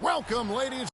Welcome, ladies.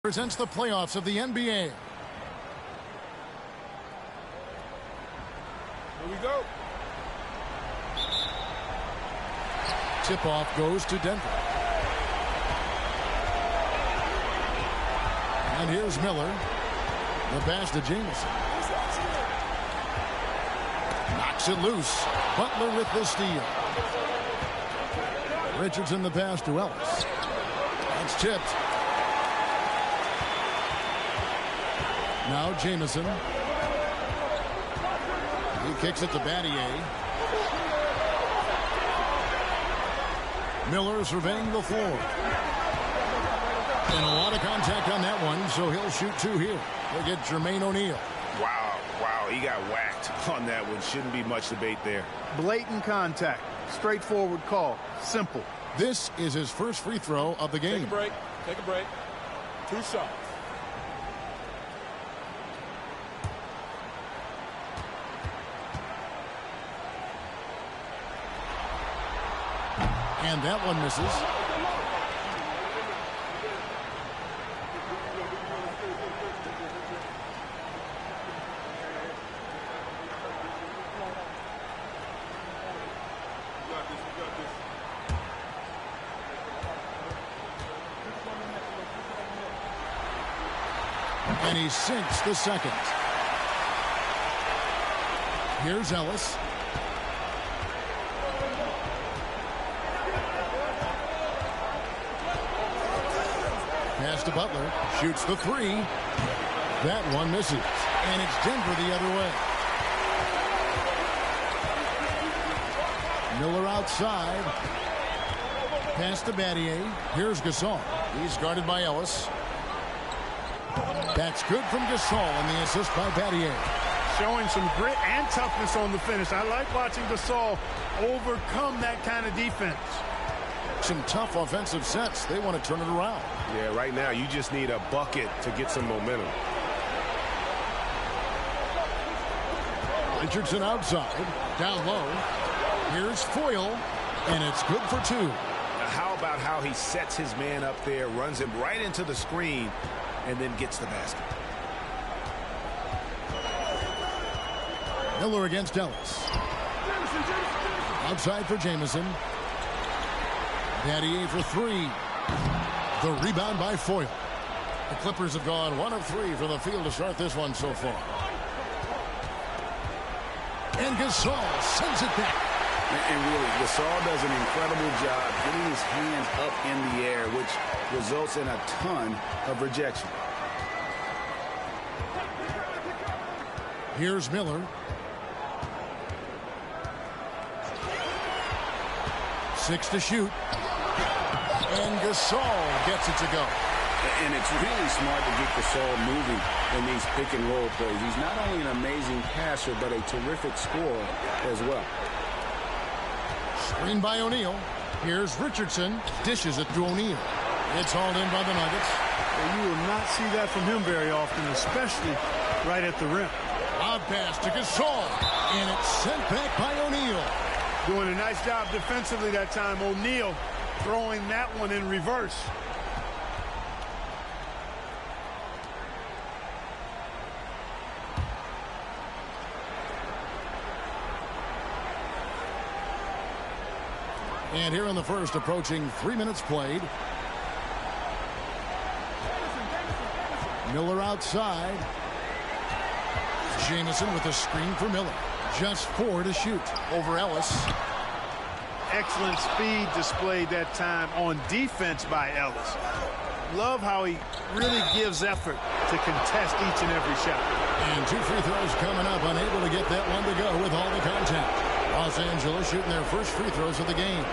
Presents the playoffs of the NBA. Here we go. Tip-off goes to Denver. And here's Miller. The pass to Jamison. Knocks it loose. Butler with the steal. Richardson the pass to Ellis. That's tipped. Now Jamison. He kicks it to Battier. Miller surveying the floor. And a lot of contact on that one, so he'll shoot two here. They get Jermaine O'Neal. Wow, he got whacked on that one. Shouldn't be much debate there. Blatant contact. Straightforward call. Simple. This is his first free throw of the game. Take a break. 2 shots. And that one misses. And he sinks the second. Here's Ellis. Pass to Butler. Shoots the three. That one misses. And it's Denver the other way. Miller outside. Pass to Battier. Here's Gasol. He's guarded by Ellis. That's good from Gasol, and the assist by Battier. Showing some grit and toughness on the finish. I like watching Gasol overcome that kind of defense. Some tough offensive sets. They want to turn it around. Yeah, right now you just need a bucket to get some momentum. Richardson outside. Down low. Here's Foyle, and it's good for two. Now, how about how he sets his man up there, runs him right into the screen, and then gets the basket. Miller against Ellis. Outside for Jamison. Battier for three. The rebound by Foyle. The Clippers have gone 1 of 3 from the field to start this one so far. And Gasol sends it back. And really, Gasol does an incredible job getting his hands up in the air, which results in a ton of rejection. Here's Miller. 6 to shoot. And Gasol gets it to go. And it's really smart to get Gasol moving in these pick-and-roll plays. He's not only an amazing passer, but a terrific scorer as well. Screen by O'Neal. Here's Richardson. Dishes it to O'Neal. It's hauled in by the Nuggets. Well, you will not see that from him very often, especially right at the rim. Lob pass to Gasol. And it's sent back by O'Neal. Doing a nice job defensively that time. O'Neal throwing that one in reverse. And here in the first, approaching 3 minutes played. Miller outside. Jamison with a screen for Miller. Just 4 to shoot over Ellis. Excellent speed displayed that time on defense by Ellis. Love how he really gives effort to contest each and every shot. And 2 free throws coming up, unable to get that one to go with all the contact. Los Angeles shooting their first free throws of the game.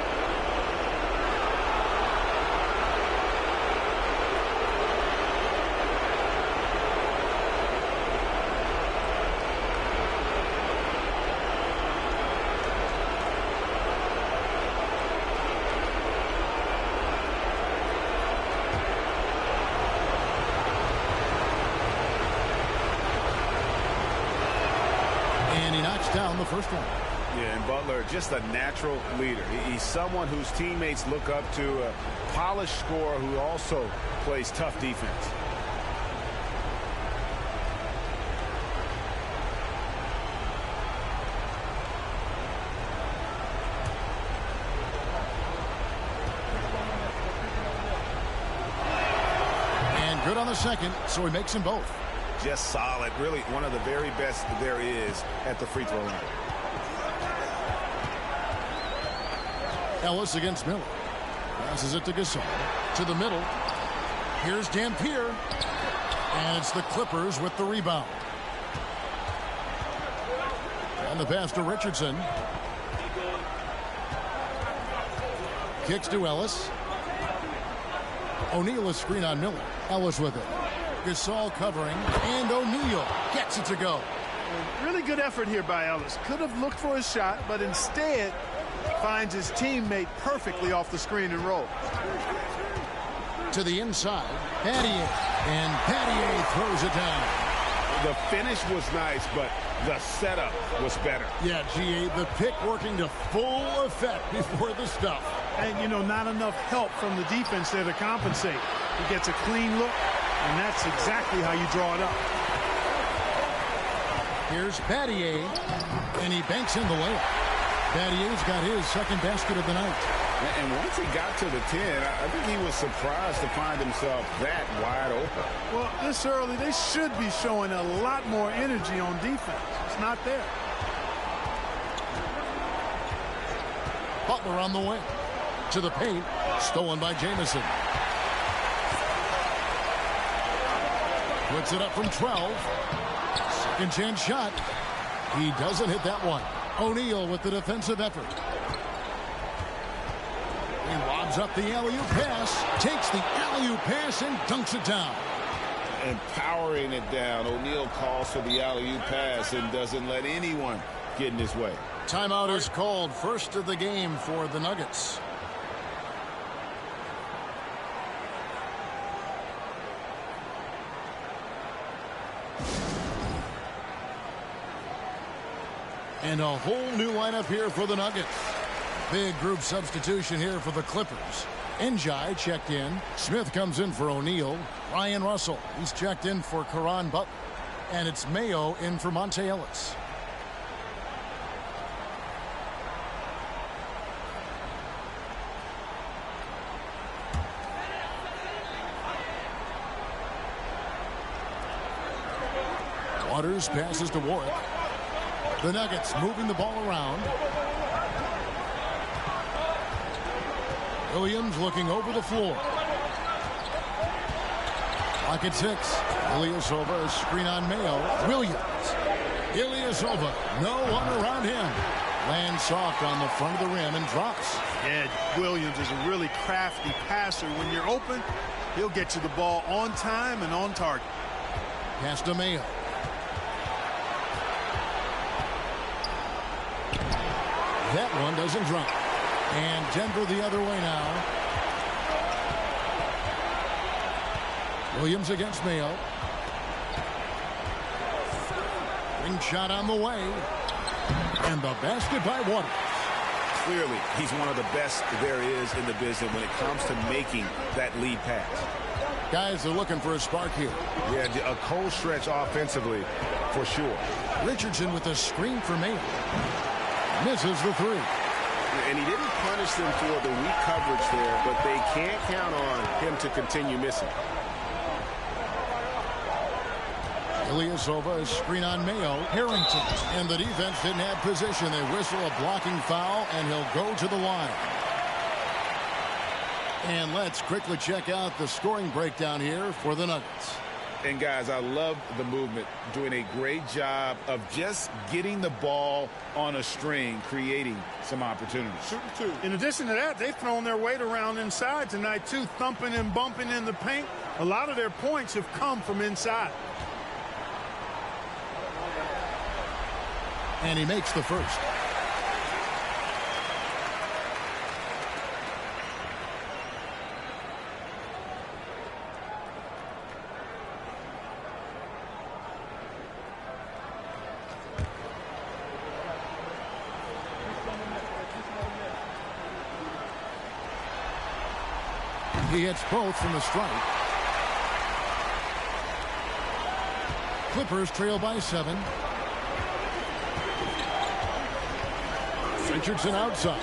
Down the first one. Yeah, and Butler, just a natural leader. He's someone whose teammates look up to, a polished scorer who also plays tough defense. And good on the second, so he makes them both. Just solid. Really one of the very best there is at the free throw line. Ellis against Miller. Passes it to Gasol. To the middle. Here's Dampier. And it's the Clippers with the rebound. And the pass to Richardson. Kicks to Ellis. O'Neal a screen on Miller. Ellis with it. Gasol covering. And O'Neal gets it to go. Really good effort here by Ellis. Could have looked for a shot, but instead finds his teammate perfectly off the screen and roll. To the inside. Pattier. And Pattier throws it down. The finish was nice, but the setup was better. Yeah, GA, the pick working to full effect before the stuff. And, you know, not enough help from the defense there to compensate. He gets a clean look, and that's exactly how you draw it up. Here's Pattier, and he banks in the layup. Pattier's got his second basket of the night. And once he got to the 10, I think he was surprised to find himself that wide open. Well, this early, they should be showing a lot more energy on defense. It's not there. Butler on the wing. To the paint. Stolen by Jamison. Puts it up from 12. Second chance shot. He doesn't hit that one. O'Neal with the defensive effort. He lobs up the alley-oop pass. Takes the alley-oop pass and dunks it down. And powering it down. O'Neal calls for the alley-oop pass and doesn't let anyone get in his way. Timeout is called. First of the game for the Nuggets. And a whole new lineup here for the Nuggets. Big group substitution here for the Clippers. Njai checked in. Smith comes in for O'Neal. Ryan Russell, he's checked in for Caron Butler. And it's Mayo in for Monte Ellis. Waters passes to Warwick. The Nuggets moving the ball around. Williams looking over the floor. Clock at 6. Ilyasova, a screen on Mayo. Williams. Ilyasova, no one around him. Lands soft on the front of the rim and drops. Yeah, Williams is a really crafty passer. When you're open, he'll get you the ball on time and on target. Pass to Mayo. That one doesn't drop. And Denver the other way now. Williams against Mayo. Ring shot on the way. And the basket by Waters. Clearly, he's one of the best there is in the business when it comes to making that lead pass. Guys are looking for a spark here. Yeah, a cold stretch offensively for sure. Richardson with a screen for Mayo. Misses the three. And he didn't punish them for the weak coverage there, but they can't count on him to continue missing. Ilyasova, a screen on Mayo. Harrington. And the defense didn't have position. They whistle a blocking foul, and he'll go to the line. And let's quickly check out the scoring breakdown here for the Nuggets. And guys, I love the movement, doing a great job of just getting the ball on a string, creating some opportunities. In addition to that, they've thrown their weight around inside tonight too, thumping and bumping in the paint. A lot of their points have come from inside. And he makes the first. He hits both from the strike. Clippers trail by 7. Richardson outside.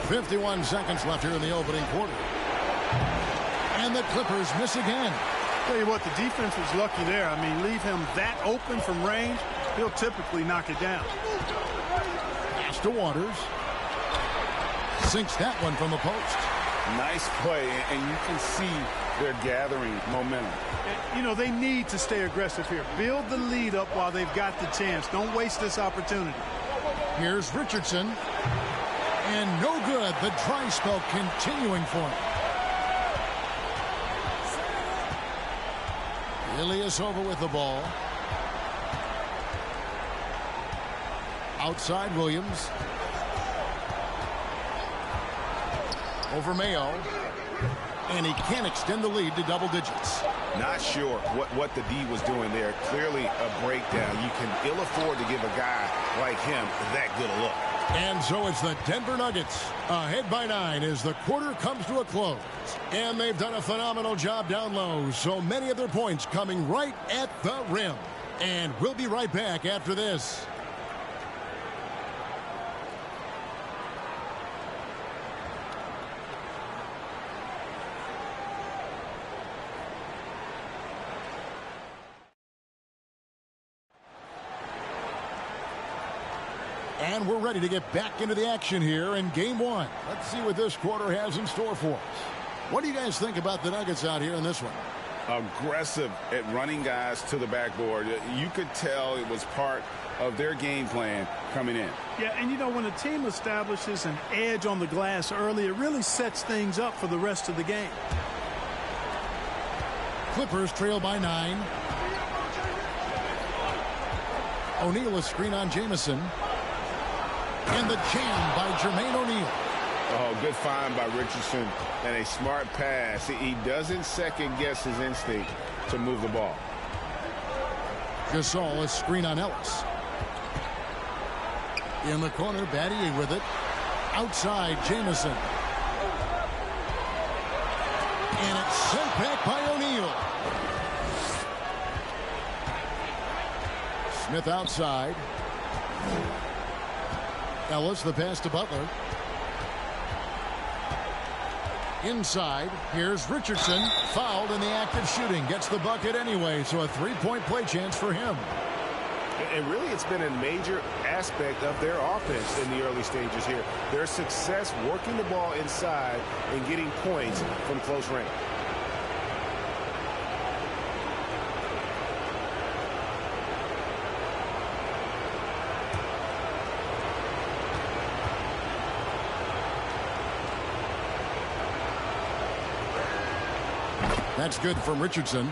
51 seconds left here in the opening quarter. And the Clippers miss again. Tell you what, the defense was lucky there. I mean, leave him that open from range, he'll typically knock it down. Pass to Waters. Sinks that one from the post. Nice play, and you can see they're gathering momentum. You know, they need to stay aggressive here. Build the lead up while they've got the chance. Don't waste this opportunity. Here's Richardson. And no good. The dry spell continuing for him. Ilyasova with the ball. Outside Williams. Over Mayo. And he can't extend the lead to double digits. Not sure what the D was doing there. Clearly a breakdown. You can ill afford to give a guy like him that good a look. And so it's the Denver Nuggets ahead by 9 as the quarter comes to a close. And they've done a phenomenal job down low. So many of their points coming right at the rim. And we'll be right back after this. And we're ready to get back into the action here in game one. Let's see what this quarter has in store for us. What do you guys think about the Nuggets out here in this one? Aggressive at running guys to the backboard. You could tell it was part of their game plan coming in. Yeah, and you know, when a team establishes an edge on the glass early, it really sets things up for the rest of the game. Clippers trail by 9. O'Neal a screen on Jamison. And the jam by Jermaine O'Neal. Oh, good find by Richardson and a smart pass. He doesn't second guess his instinct to move the ball. Gasol a screen on Ellis. In the corner, Battier with it. Outside, Jamison. And it's sent back by O'Neal. Smith outside. Ellis, the pass to Butler. Inside, here's Richardson. Fouled in the act of shooting. Gets the bucket anyway, so a three-point play chance for him. And really, it's been a major aspect of their offense in the early stages here. Their success working the ball inside and getting points from close range. That's good from Richardson.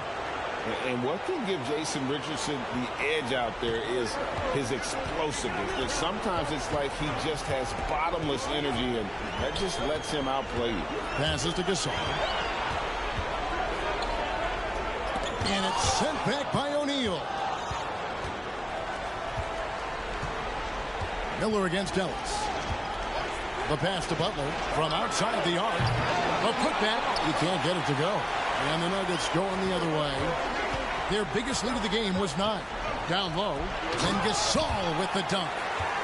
And what can give Jason Richardson the edge out there is his explosiveness. And sometimes it's like he just has bottomless energy, and that just lets him outplay you. Passes to Gasol. And it's sent back by O'Neal. Miller against Ellis. The pass to Butler from outside the arc. A putback. He can't get it to go. And the Nuggets going the other way. Their biggest lead of the game was 9. Down low. And Gasol with the dunk.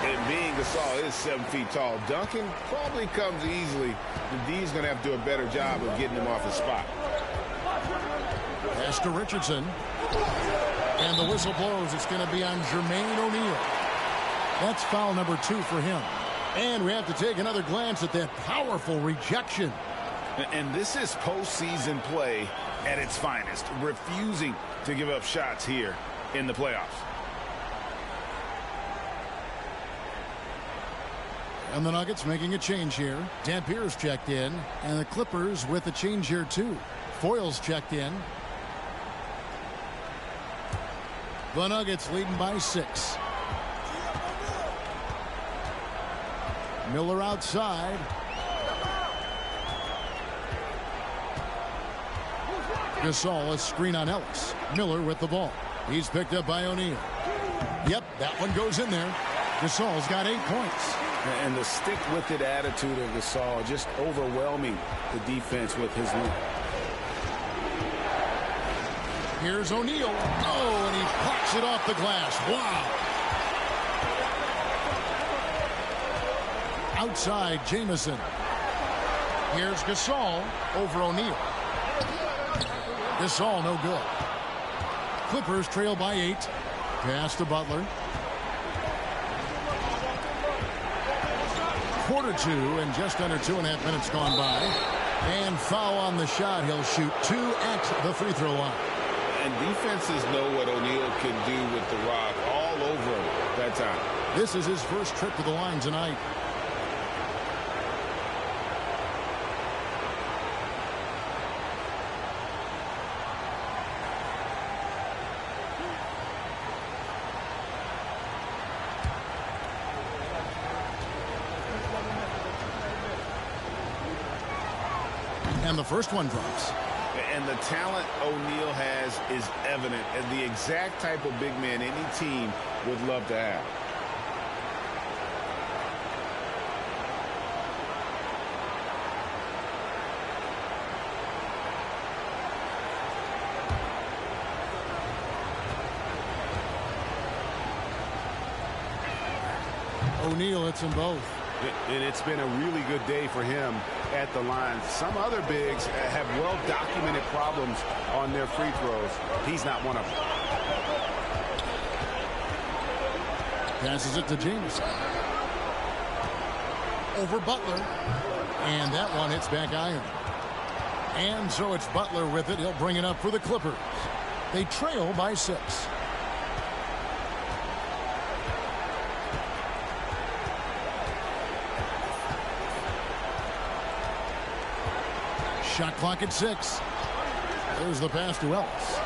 And being Gasol is 7 feet tall. Dunking probably comes easily. The D's going to have to do a better job of getting him off his spot. Pass to Richardson. And the whistle blows. It's going to be on Jermaine O'Neal. That's foul number 2 for him. And we have to take another glance at that powerful rejection. And this is postseason play at its finest, refusing to give up shots here in the playoffs. And the Nuggets making a change here. Dampier's checked in, and the Clippers with a change here too. Foyle's checked in. The Nuggets leading by 6. Miller outside. Gasol, a screen on Ellis. Miller with the ball. He's picked up by O'Neal. Yep, that one goes in there. Gasol's got 8 points. And the stick-with-it attitude of Gasol, just overwhelming the defense with his lead. Here's O'Neal. Oh, and he pops it off the glass. Wow. Outside, Jamison. Here's Gasol over O'Neal. Gasol no good. Clippers trail by 8. Pass to Butler. Quarter 2 and just under 2.5 minutes gone by. And foul on the shot. He'll shoot 2 at the free throw line. And defenses know what O'Neal can do with the rock all over him that time. This is his first trip to the line tonight. And the first one drops. And the talent O'Neal has is evident as the exact type of big man any team would love to have. O'Neal hits them both. And it's been a really good day for him at the line. Some other bigs have well-documented problems on their free throws. He's not one of them. Passes it to Jameson. Over Butler. And that one hits back iron. And so it's Butler with it. He'll bring it up for the Clippers. They trail by 6. Shot clock at 6. There's the pass to Ellis.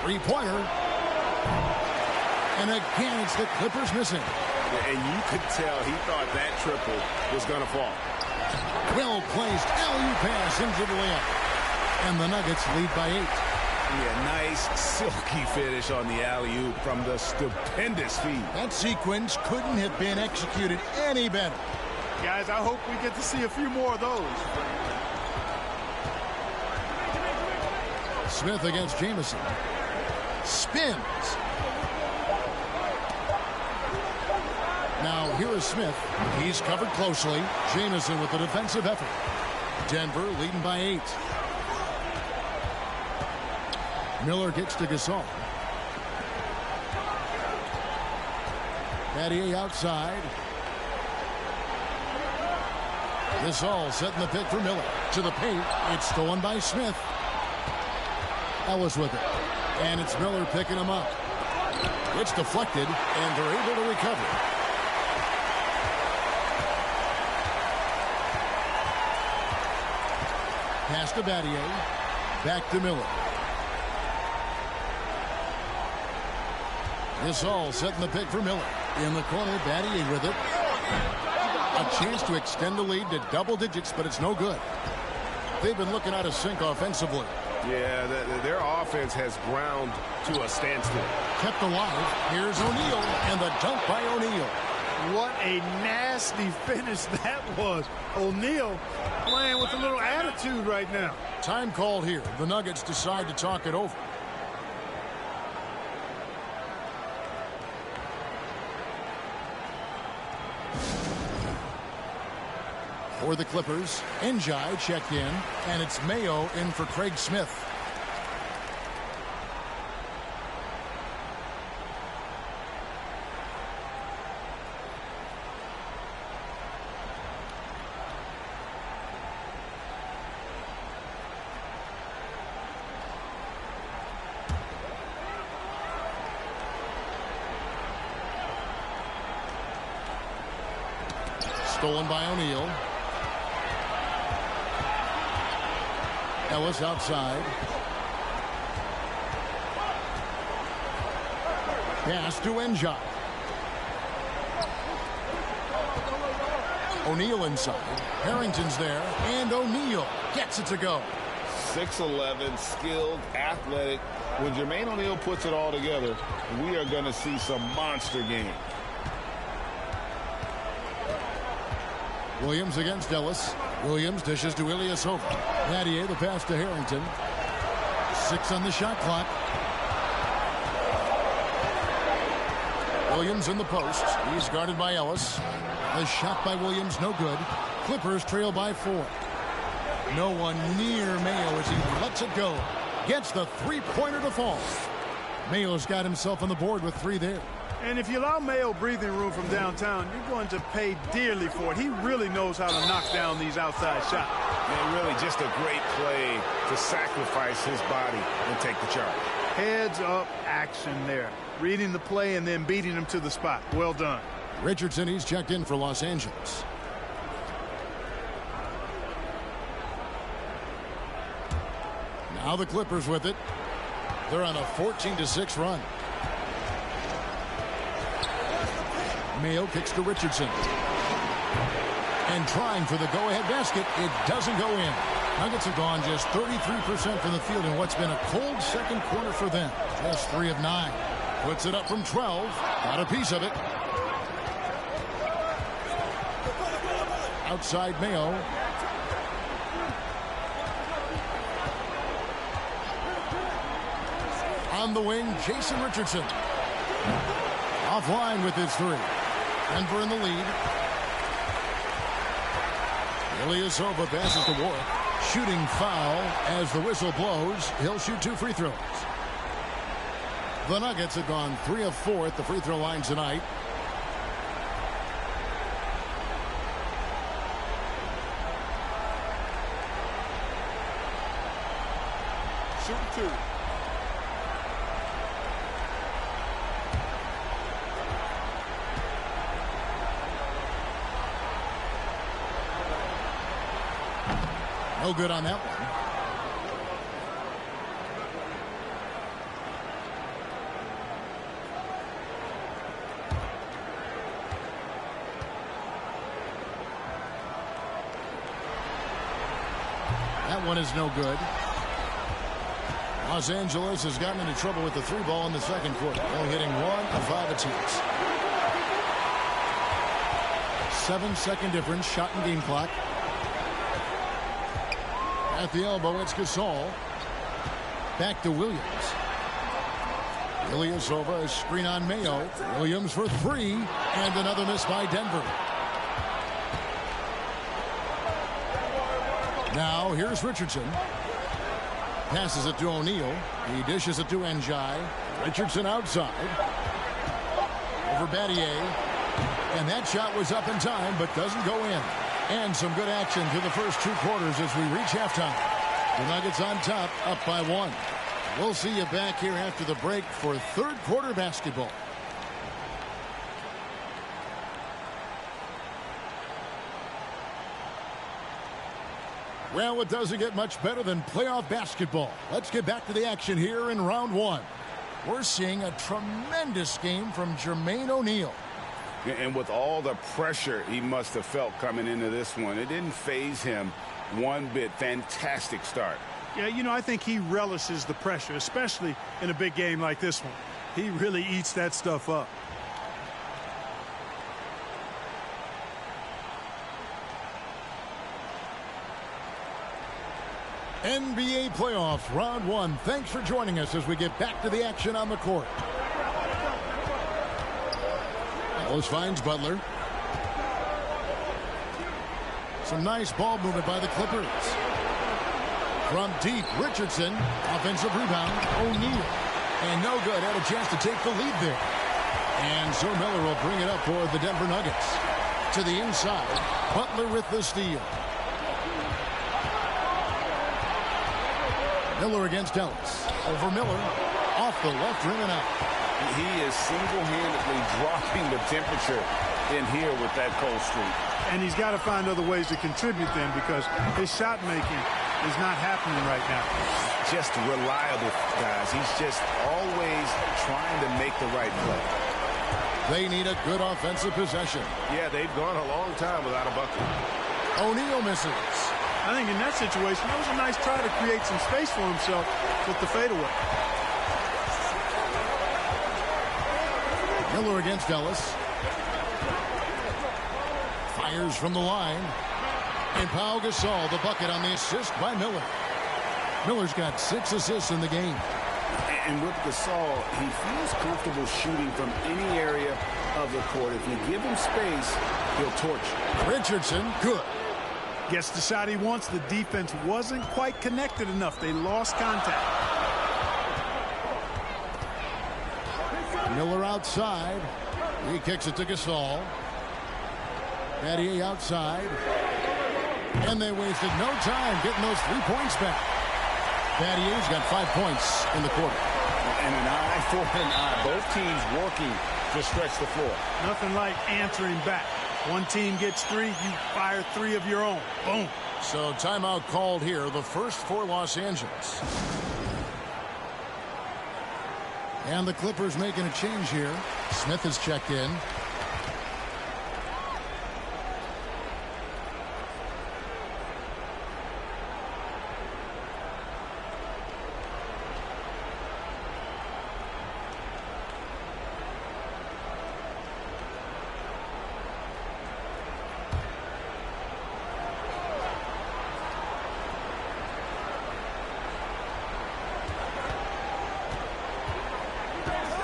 Three-pointer. And again, it's the Clippers missing. And you could tell he thought that triple was going to fall. Well-placed alley-oop pass into the layup. And the Nuggets lead by 8. Yeah, nice, silky finish on the alley-oop from the stupendous feed. That sequence couldn't have been executed any better. Guys, I hope we get to see a few more of those. Smith against Jameson. Spins. Now here is Smith. He's covered closely. Jameson with the defensive effort. Denver leading by 8. Miller gets to Gasol. Battier outside. Gasol setting the pick for Miller. To the paint. It's stolen by Smith. Ellis with it. And it's Miller picking him up. It's deflected, and they're able to recover. Pass to Battier. Back to Miller. Gasol setting the pick for Miller. In the corner, Battier with it. A chance to extend the lead to double digits, but it's no good. They've been looking out of sync offensively. Yeah, their offense has ground to a standstill. Kept alive. Here's O'Neal, and the dunk by O'Neal. What a nasty finish that was. O'Neal playing with a little attitude right now. Time called here. The Nuggets decide to talk it over. For the Clippers, Njai checked in, and it's Mayo in for Craig Smith. Stolen by O'Neal. Ellis outside. Pass to Njai. O'Neal inside. Harrington's there, and O'Neal gets it to go. 6'11", skilled, athletic. When Jermaine O'Neal puts it all together, we are going to see some monster game. Williams against Ellis. Williams dishes to Ilyasova. Battier, the pass to Harrington. 6 on the shot clock. Williams in the post. He's guarded by Ellis. The shot by Williams, no good. Clippers trail by 4. No one near Mayo as he lets it go. Gets the three-pointer to fall. Mayo's got himself on the board with 3 there. And if you allow Mayo breathing room from downtown, you're going to pay dearly for it. He really knows how to knock down these outside shots. Man, really just a great play to sacrifice his body and take the charge. Heads-up action there. Reading the play and then beating him to the spot. Well done. Richardson, he's checked in for Los Angeles. Now the Clippers with it. They're on a 14-6 run. Mayo kicks to Richardson. And trying for the go-ahead basket. It doesn't go in. Nuggets have gone just 33% from the field in what's been a cold second quarter for them. Just 3 of 9. Puts it up from 12. Got a piece of it. Outside Mayo. On the wing, Jason Richardson. Offline with his 3. Denver in the lead. Ilyasova passes to Warwick. Shooting foul as the whistle blows. He'll shoot 2 free throws. The Nuggets have gone 3 of 4 at the free throw line tonight. Shooting 2. No good on that one. That one is no good. Los Angeles has gotten into trouble with the 3 ball in the second quarter. Only hitting 1 of 5 attempts. 7-second difference. Shot and game clock. At the elbow, it's Gasol. Back to Williams. Ilyasova, a screen on Mayo. Williams for 3. And another miss by Denver. Now, here's Richardson. Passes it to O'Neal. He dishes it to Njai. Richardson outside. Over Battier. And that shot was up in time, but doesn't go in. And some good action through the first 2 quarters as we reach halftime. The Nuggets on top, up by 1. We'll see you back here after the break for third quarter basketball. Well, it doesn't get much better than playoff basketball. Let's get back to the action here in round 1. We're seeing a tremendous game from Jermaine O'Neal. And with all the pressure he must have felt coming into this one, it didn't faze him one bit. Fantastic start. Yeah, you know, I think he relishes the pressure, especially in a big game like this one. He really eats that stuff up. NBA playoffs, round 1. Thanks for joining us as we get back to the action on the court. Ellis finds Butler. Some nice ball movement by the Clippers. From deep, Richardson. Offensive rebound, O'Neal. And no good. Had a chance to take the lead there. And so Miller will bring it up for the Denver Nuggets. To the inside. Butler with the steal. Miller against Ellis. Over Miller. Off the left rim and out. He is single-handedly dropping the temperature in here with that cold streak. And he's got to find other ways to contribute then, because his shot making is not happening right now. Just reliable, guys. He's just always trying to make the right play. They need a good offensive possession. Yeah, they've gone a long time without a bucket. O'Neal misses. I think in that situation, that was a nice try to create some space for himself with the fadeaway. Miller against Ellis. Fires from the line. And Pau Gasol, the bucket on the assist by Miller. Miller's got 6 assists in the game. And with Gasol, he feels comfortable shooting from any area of the court. If you give him space, he'll torch you. Richardson, good. Gets the shot he wants. The defense wasn't quite connected enough. They lost contact. Miller outside. He kicks it to Gasol. Battier outside. And they wasted no time getting those 3 points back. Battier's got 5 points in the quarter. And an eye for an eye. Both teams working to stretch the floor. Nothing like answering back. One team gets 3, you fire 3 of your own. Boom. So timeout called here, the first for Los Angeles. And the Clippers making a change here. Smith has checked in.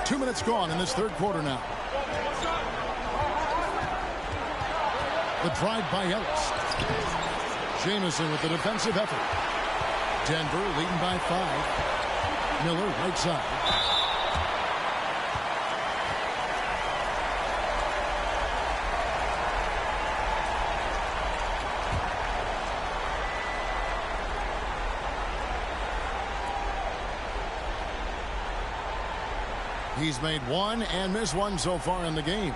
Two minutes gone in this third quarter now. The drive by Ellis. Jamison with the defensive effort. Denver leading by 5. Miller right side. He's made 1 and missed 1 so far in the game.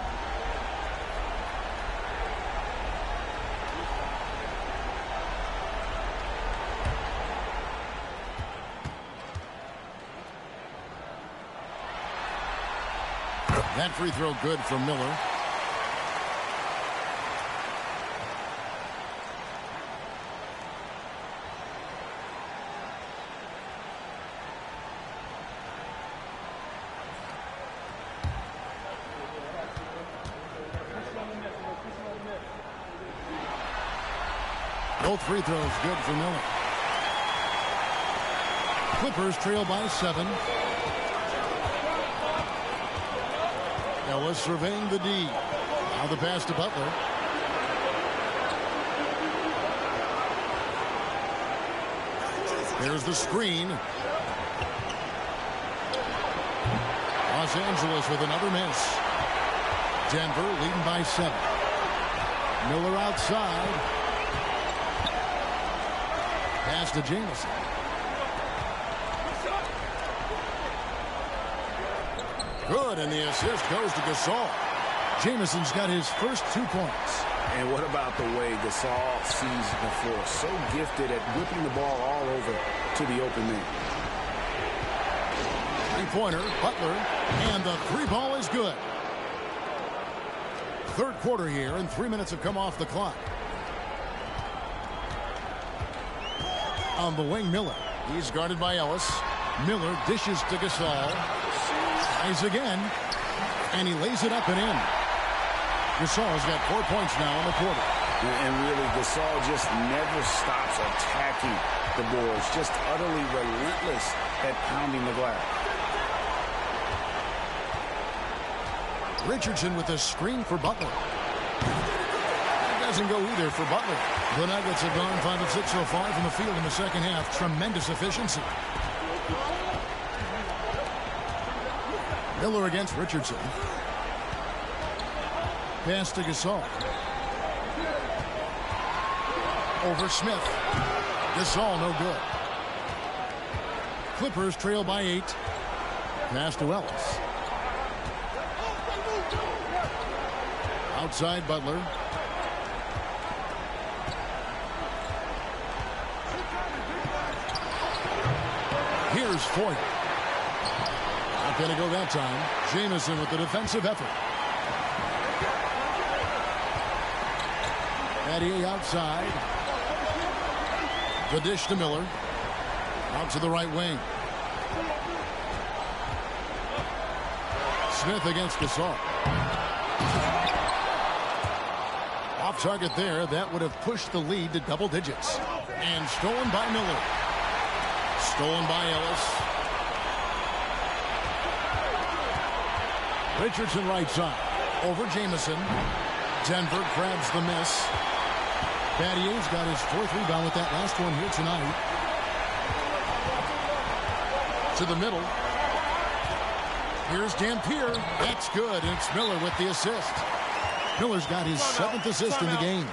That free throw good from Miller. Both free throws good for Miller. Clippers trail by 7. Ellis surveying the D. Now the pass to Butler. There's the screen. Los Angeles with another miss. Denver leading by 7. Miller outside. Pass to Jamison. Good, and the assist goes to Gasol. Jamison's got his first 2 points. And what about the way Gasol sees the floor? So gifted at whipping the ball all over to the open man. 3-pointer, Butler, and the 3-ball is good. Third quarter here, and 3 minutes have come off the clock. On the wing, Miller. He's guarded by Ellis. Miller dishes to Gasol. Tries again. And he lays it up and in. Gasol's got 4 points now in the quarter. And really, Gasol just never stops attacking the boards. Just utterly relentless at pounding the glass. Richardson with a screen for Butler. Doesn't go either for Butler. The Nuggets have gone 5 of 6 so far from the field in the second half. Tremendous efficiency. Miller against Richardson. Pass to Gasol. Over Smith. Gasol no good. Clippers trail by 8. Pass to Ellis. Outside Butler. Here's Foyt. Not going to go that time. Jamison with the defensive effort. Battier outside. The dish to Miller. Out to the right wing. Smith against Gasol. Off target there. That would have pushed the lead to double digits. And stolen by Miller. Stolen by Ellis. Richardson right side. Over Jamison. Denver grabs the miss. Battier's got his 4th rebound with that last one here tonight. To the middle. Here's Dampier. That's good, and it's Miller with the assist. Miller's got his 7th assist in the game.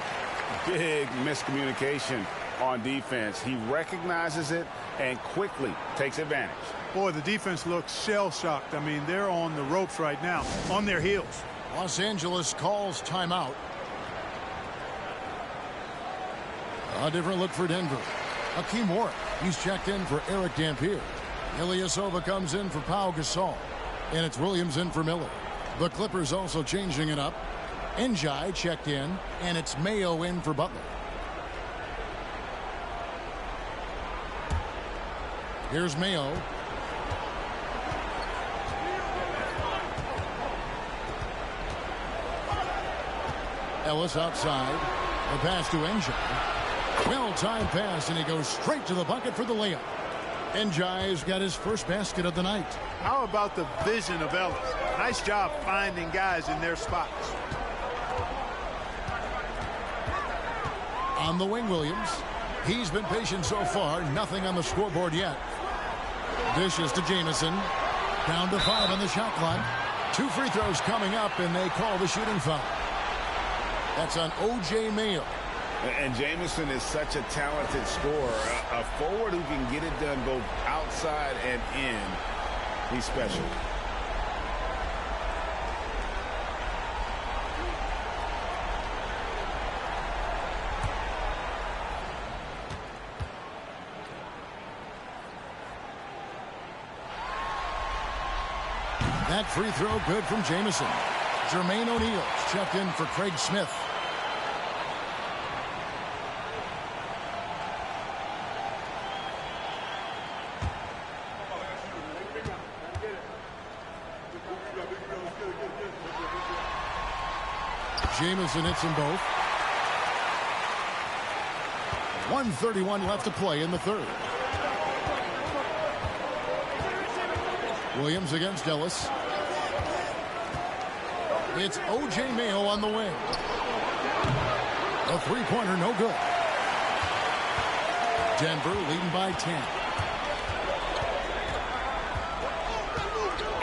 Big miscommunication on defense. He recognizes it and quickly takes advantage. Boy, the defense looks shell-shocked. I mean, they're on the ropes right now, on their heels. Los Angeles calls timeout. A different look for Denver. Hakeem Warren. He's checked in for Eric Dampier. Ilyasova comes in for Pau Gasol. And it's Williams in for Miller. The Clippers also changing it up. Njai checked in. And it's Mayo in for Butler. Here's Mayo. Ellis outside. The pass to Njai. Well-timed pass, and he goes straight to the bucket for the layup. Njai's got his first basket of the night. How about the vision of Ellis? Nice job finding guys in their spots. On the wing, Williams. He's been patient so far. Nothing on the scoreboard yet. Dishes to Jamison. Down to 5 on the shot clock. 2 free throws coming up, and they call the shooting foul. That's on O.J. Mayo. And Jamison is such a talented scorer. A forward who can get it done both outside and in. He's special. That free throw good from Jamison. Jermaine O'Neal checked in for Craig Smith. Jamison hits them both. 1:31 left to play in the third. Williams against Ellis. It's O.J. Mayo on the wing. A three-pointer, no good. Denver leading by 10.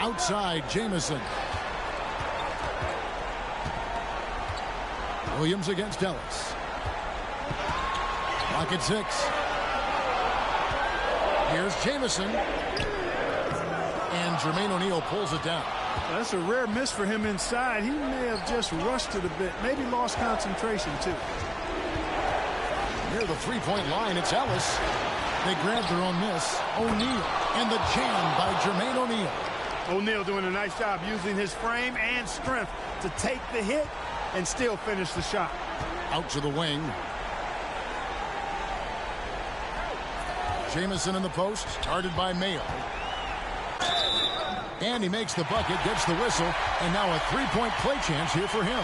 Outside, Jamison. Williams against Ellis. Clock at 6. Here's Jamison. And Jermaine O'Neal pulls it down. That's a rare miss for him inside. He may have just rushed it a bit. Maybe lost concentration, too. Near the three-point line, it's Ellis. They grabbed their own miss. O'Neal. And the jam by Jermaine O'Neal. O'Neal doing a nice job using his frame and strength to take the hit and still finish the shot. Out to the wing. Jamison in the post, guarded by Mayo. And he makes the bucket, gets the whistle, and now a three-point play chance here for him.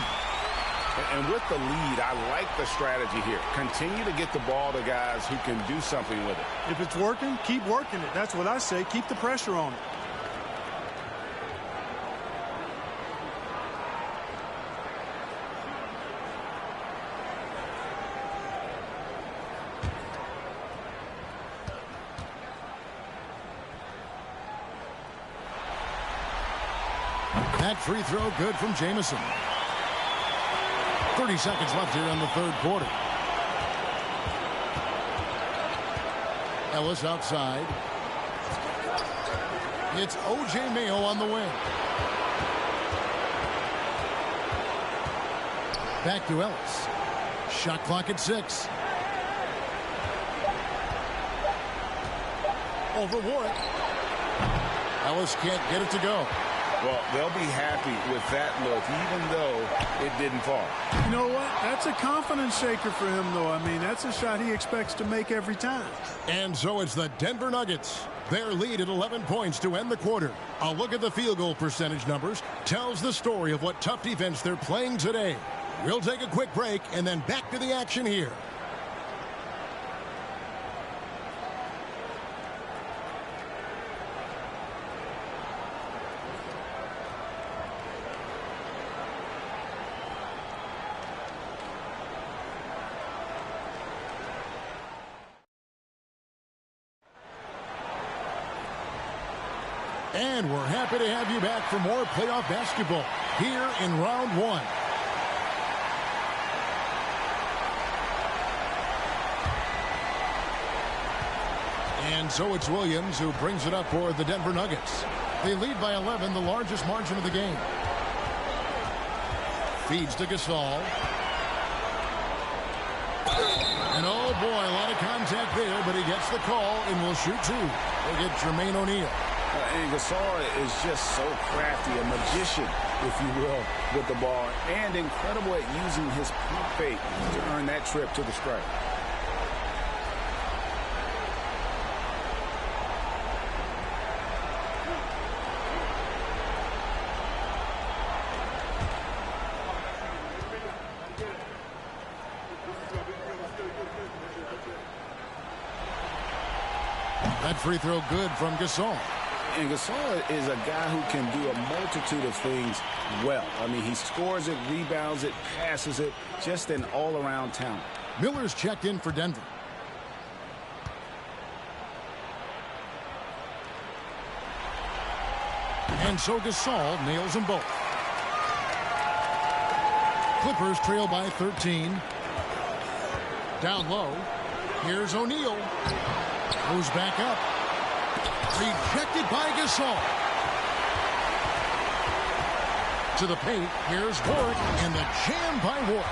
And with the lead, I like the strategy here. Continue to get the ball to guys who can do something with it. If it's working, keep working it. That's what I say. Keep the pressure on it. That free throw good from Jamison. 30 seconds left here in the third quarter. Ellis outside. It's O.J. Mayo on the wing. Back to Ellis. Shot clock at 6. Over Warwick. Ellis can't get it to go. Well, they'll be happy with that look, even though it didn't fall. You know what? That's a confidence shaker for him, though. I mean, that's a shot he expects to make every time. And so it's the Denver Nuggets. Their lead at 11 points to end the quarter. A look at the field goal percentage numbers tells the story of what tough defense they're playing today. We'll take a quick break and then back to the action here. And we're happy to have you back for more playoff basketball here in round one. And so it's Williams who brings it up for the Denver Nuggets. They lead by 11, the largest margin of the game. Feeds to Gasol. And oh boy, a lot of contact there, but he gets the call and will shoot two. They get Jermaine O'Neal. And Gasol is just so crafty, a magician, if you will, with the ball, and incredible at using his pump fake to earn that trip to the stripe. That free throw good from Gasol. And Gasol is a guy who can do a multitude of things well. I mean, he scores it, rebounds it, passes it, just an all-around talent. Miller's checked in for Denver. And so Gasol nails them both. Clippers trail by 13. Down low. Here's O'Neal. Goes back up. Rejected by Gasol. To the paint. Here's Warwick. And the jam by Warwick.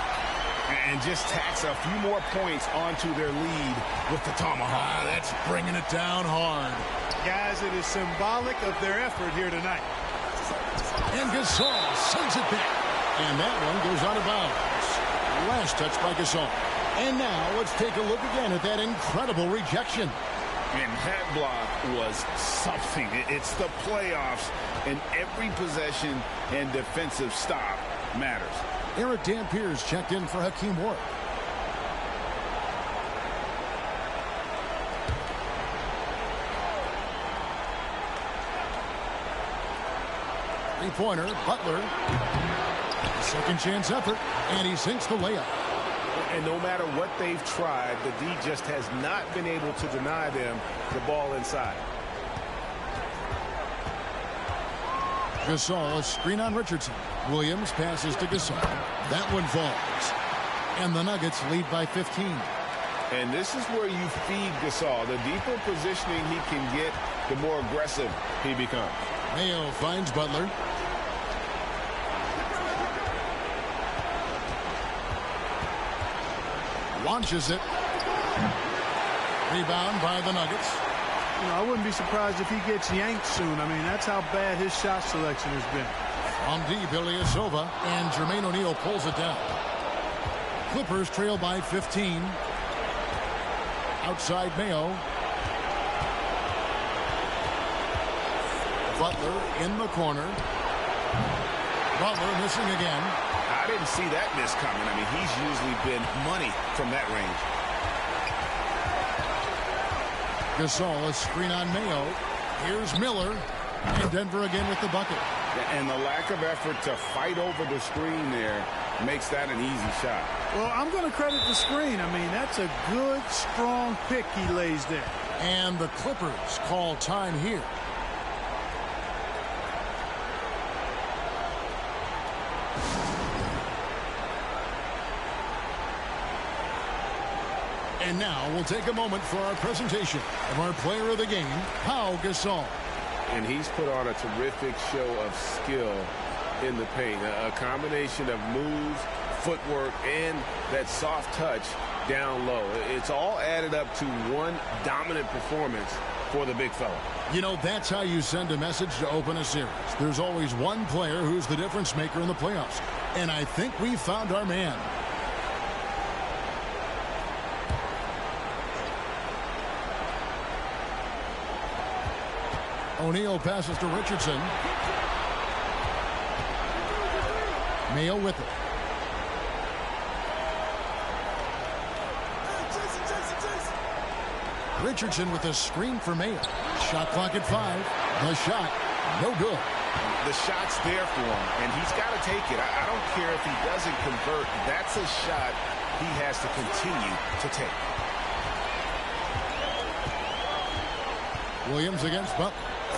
And just tacks a few more points onto their lead with the tomahawk. That's bringing it down hard. Guys, it is symbolic of their effort here tonight. And Gasol sends it back. And that one goes out of bounds. Last touch by Gasol. And now let's take a look again at that incredible rejection. And that block was something. It's the playoffs, and every possession and defensive stop matters. Eric Dampier's checked in for Hakeem Warwick. Three-pointer, Butler. Second chance effort, and he sinks the layup. And no matter what they've tried, the D just has not been able to deny them the ball inside. Gasol, a screen on Richardson. Williams passes to Gasol. That one falls. And the Nuggets lead by 15. And this is where you feed Gasol. The deeper positioning he can get, the more aggressive he becomes. Mayo finds Butler. Launches it. Rebound by the Nuggets. You know, I wouldn't be surprised if he gets yanked soon. I mean, that's how bad his shot selection has been. From deep, Ilyasova, and Jermaine O'Neal pulls it down. Clippers trail by 15. Outside Mayo. Butler in the corner. Butler missing again. I didn't see that miss coming. I mean, he's usually been money from that range. Gasol, a screen on Mayo. Here's Miller. And Denver again with the bucket. And the lack of effort to fight over the screen there makes that an easy shot. Well, I'm going to credit the screen. I mean, that's a good, strong pick he lays there. And the Clippers call time here. And now we'll take a moment for our presentation of our player of the game, Pau Gasol. And he's put on a terrific show of skill in the paint. A combination of moves, footwork, and that soft touch down low. It's all added up to one dominant performance for the big fella. You know, that's how you send a message to open a series. There's always one player who's the difference maker in the playoffs. And I think we found our man. O'Neal passes to Richardson. Mayo with it. Richardson with a screen for Mayo. Shot clock at 5. The shot, no good. The shot's there for him, and he's got to take it. I don't care if he doesn't convert. That's a shot he has to continue to take. Williams against Butler.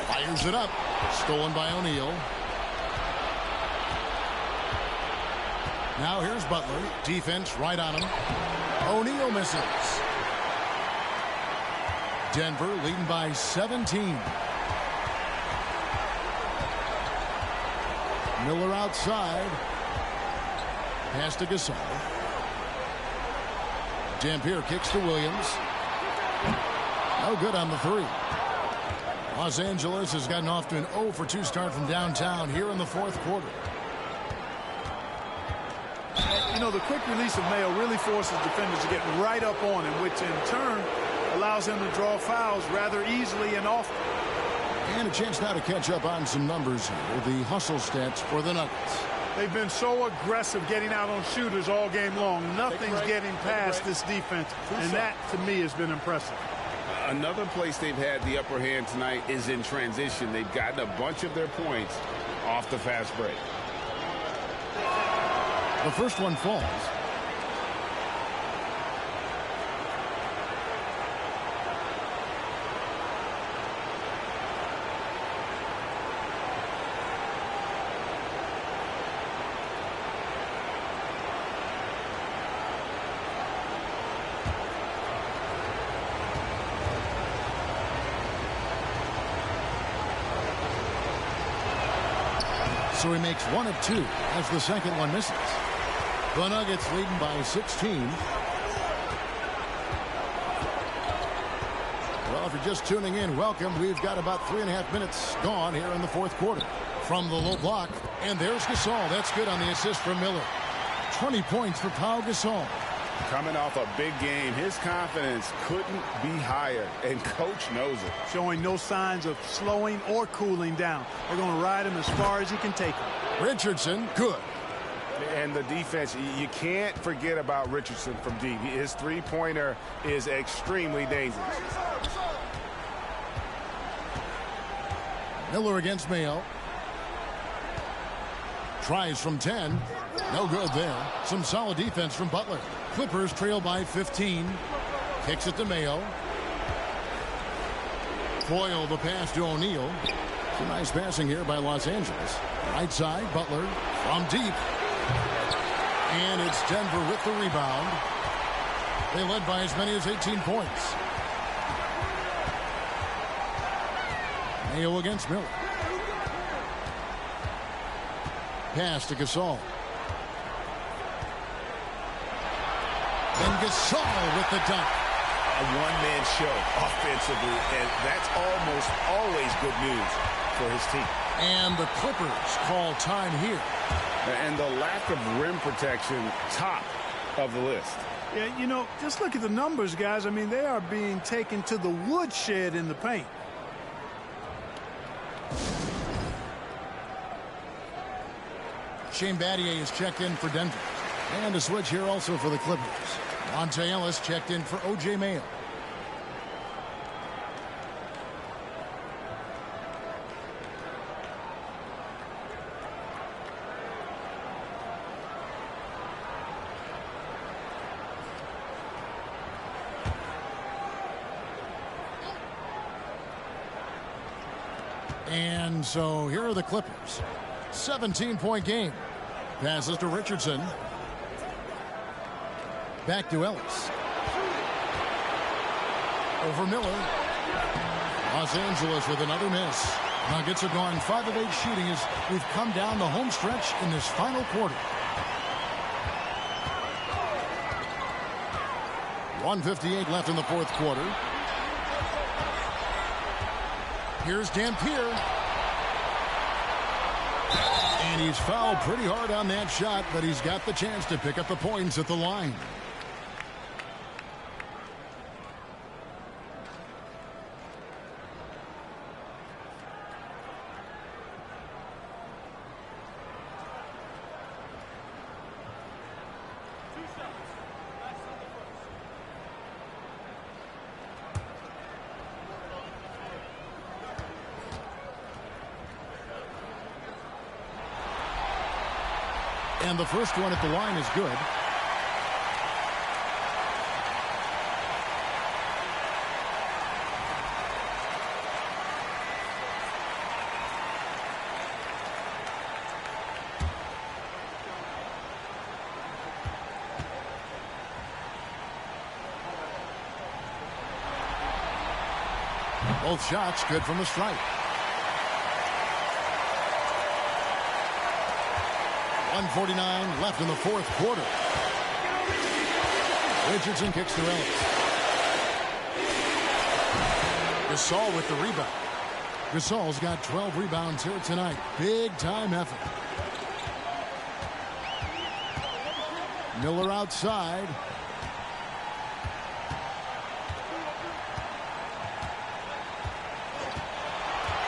Fires it up. Stolen by O'Neal. Now here's Butler. Defense right on him. O'Neal misses. Denver leading by 17. Miller outside. Pass to Gasol. Dampier kicks to Williams. No good on the three. Los Angeles has gotten off to an 0 for 2 start from downtown here in the fourth quarter. You know, the quick release of Mayo really forces defenders to get right up on him, which in turn allows him to draw fouls rather easily and often. And a chance now to catch up on some numbers here. The hustle stats for the Nuggets. They've been so aggressive getting out on shooters all game long. Nothing's getting past this defense, and that, to me, has been impressive. Another place they've had the upper hand tonight is in transition. They've gotten a bunch of their points off the fast break. The first one falls. So he makes 1 of 2 as the second one misses. The Nuggets leading by 16. Well, if you're just tuning in, welcome. We've got about 3.5 minutes gone here in the fourth quarter. From the low block, and there's Gasol. That's good on the assist from Miller. 20 points for Pau Gasol. Coming off a big game, his confidence couldn't be higher, and coach knows it. Showing no signs of slowing or cooling down. They're going to ride him as far as he can take him. Richardson, good. And the defense, you can't forget about Richardson from deep. His three-pointer is extremely dangerous. Miller against Mayo. Tries from 10. No good there. Some solid defense from Butler. Clippers trail by 15. Kicks it to Mayo. Foyle the pass to O'Neal. Some nice passing here by Los Angeles. Right side, Butler from deep. And it's Denver with the rebound. They led by as many as 18 points. Mayo against Miller. Pass to Gasol. And Gasol with the dunk. A one-man show offensively, and that's almost always good news for his team. And the Clippers call time here. And the lack of rim protection, top of the list. Yeah, you know, just look at the numbers, guys. I mean, they are being taken to the woodshed in the paint. Shane Battier is checked in for Denver. And a switch here also for the Clippers. Monte Ellis checked in for O.J. Mayo. And so here are the Clippers. 17-point game. Passes to Richardson. Back to Ellis. Over Miller. Los Angeles with another miss. Nuggets are gone 5 of 8 shooting as we've come down the home stretch in this final quarter. 1:58 left in the fourth quarter. Here's Dampier. And he's fouled pretty hard on that shot, but he's got the chance to pick up the points at the line. And the first one at the line is good. Both shots good from the strike. 1:49 left in the fourth quarter. Richardson kicks to Ellis. Gasol with the rebound. Gasol's got 12 rebounds here tonight. Big time effort. Miller outside.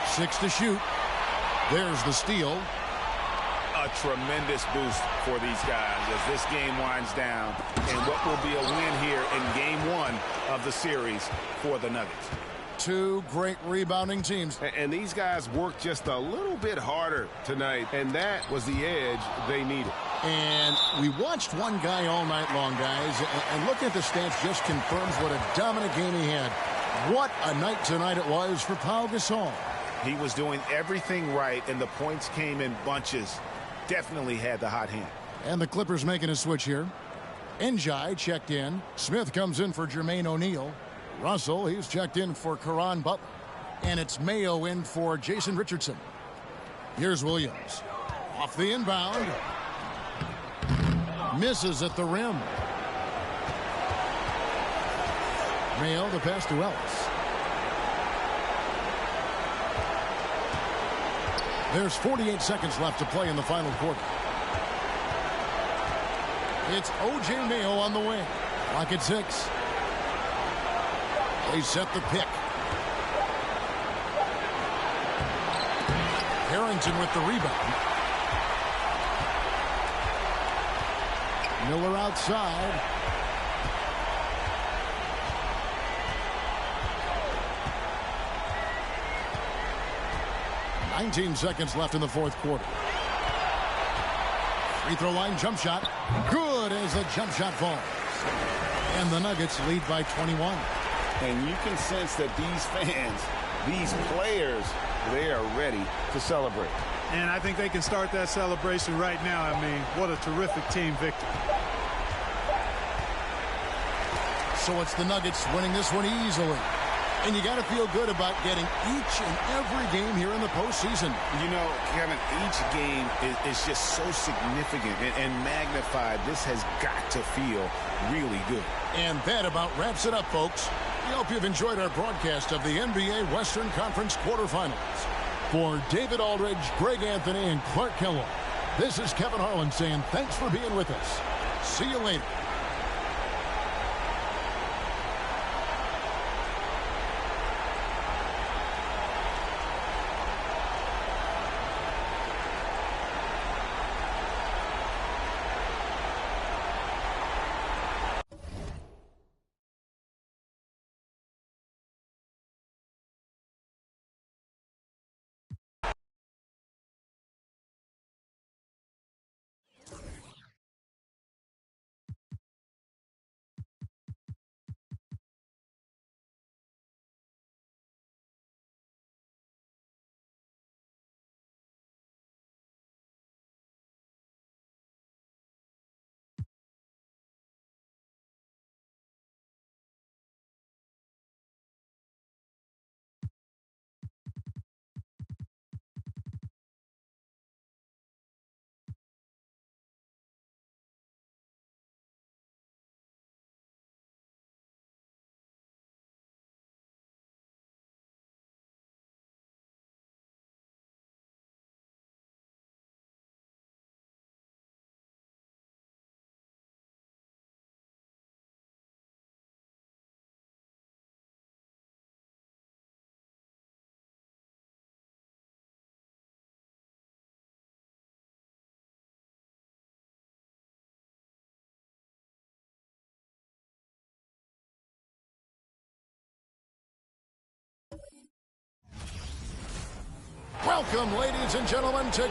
Six to shoot. There's the steal. A tremendous boost for these guys as this game winds down, and what will be a win here in game one of the series for the Nuggets. Two great rebounding teams. And these guys worked just a little bit harder tonight, and that was the edge they needed. And we watched one guy all night long, guys, and looking at the stats just confirms what a dominant game he had. What a night tonight it was for Pau Gasol. He was doing everything right, and the points came in bunches. Definitely had the hot hand. And the Clippers making a switch here. Njai checked in. Smith comes in for Jermaine O'Neal. Russell, he's checked in for Caron Butler. And it's Mayo in for Jason Richardson. Here's Williams. Off the inbound. Misses at the rim. Mayo, the pass to Ellis. There's 48 seconds left to play in the final quarter. It's O.J. Mayo on the wing. Clock at 6. They set the pick. Harrington with the rebound. Miller outside. $19 seconds left in the fourth quarter. Free throw line jump shot. Good as the jump shot falls. And the Nuggets lead by 21. And you can sense that these fans, these players, they are ready to celebrate. And I think they can start that celebration right now. I mean, what a terrific team victory. So it's the Nuggets winning this one easily. And you got to feel good about getting each and every game here in the postseason. You know, Kevin, each game is just so significant and magnified. This has got to feel really good. And that about wraps it up, folks. We hope you've enjoyed our broadcast of the NBA Western Conference quarterfinals. For David Aldridge, Greg Anthony, and Clark Kellogg, this is Kevin Harlan saying thanks for being with us. See you later. Welcome, ladies and gentlemen, to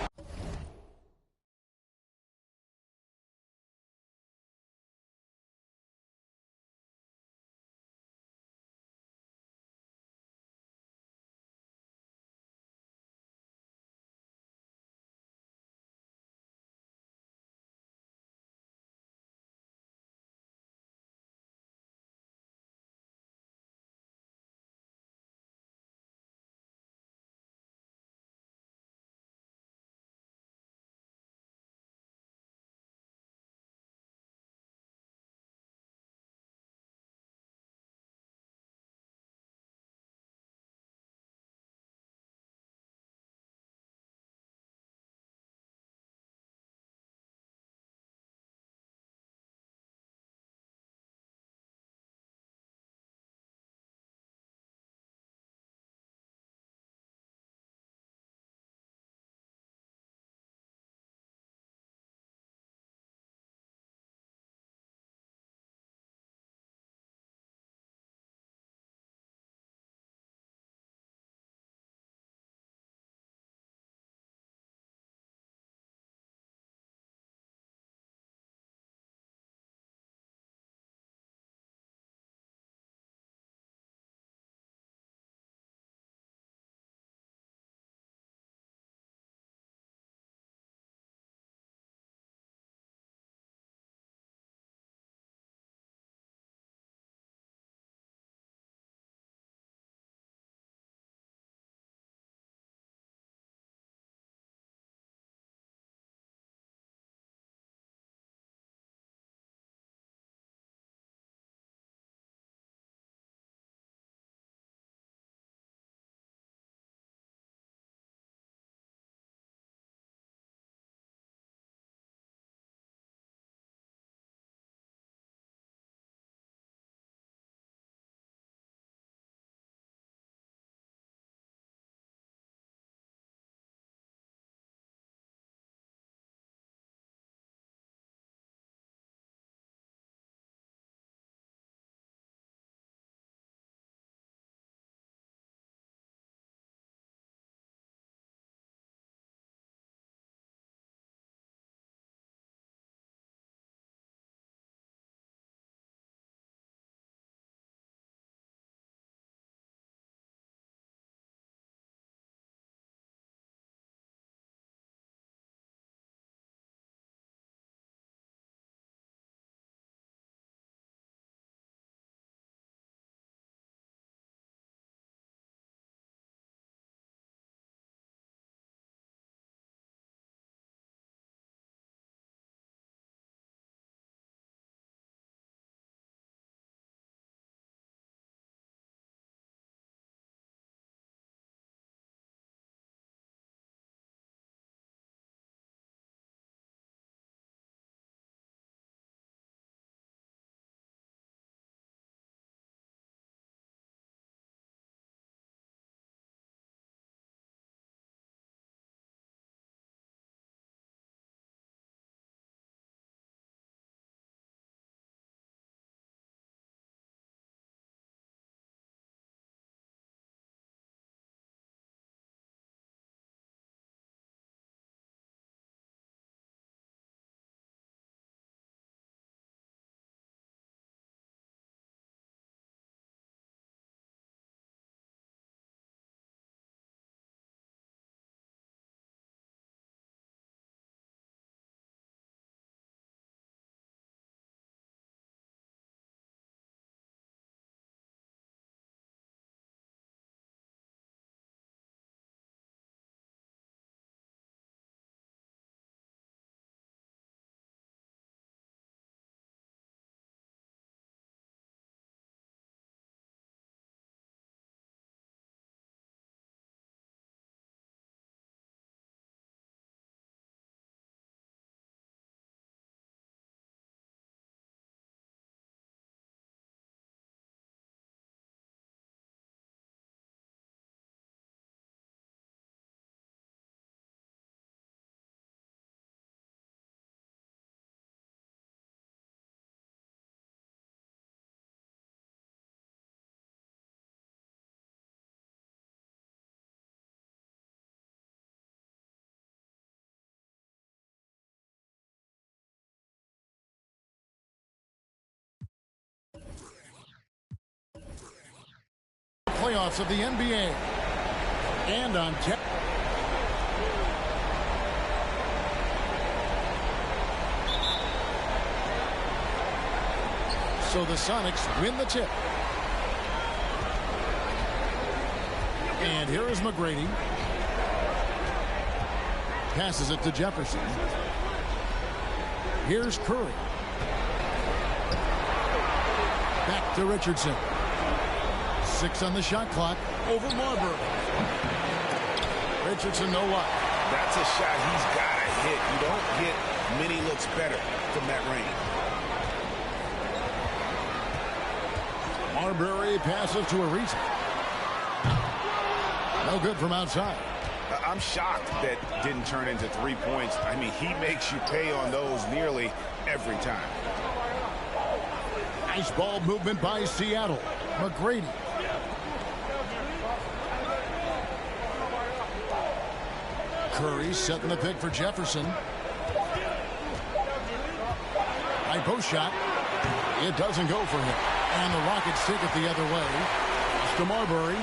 playoffs of the NBA. And on tech. So the Sonics win the tip. And here is McGrady. Passes it to Jefferson. Here's Curry. Back to Richardson. 6 on the shot clock. Over Marbury. Richardson, no luck. That's a shot he's got to hit. You don't get many looks better from that range. Marbury passes to Ariza. No good from outside. I'm shocked that didn't turn into 3 points. I mean, he makes you pay on those nearly every time. Nice ball movement by Seattle. McGrady. Curry setting the pick for Jefferson. High post shot. It doesn't go for him. And the Rockets take it the other way. It's to Marbury.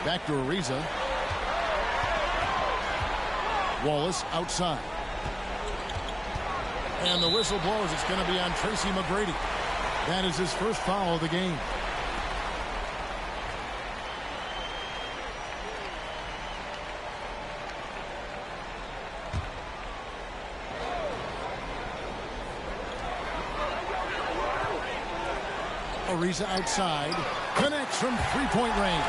Back to Ariza. Wallace outside. And the whistle blows. It's going to be on Tracy McGrady. That is his first foul of the game. Ariza outside. Connects from three-point range.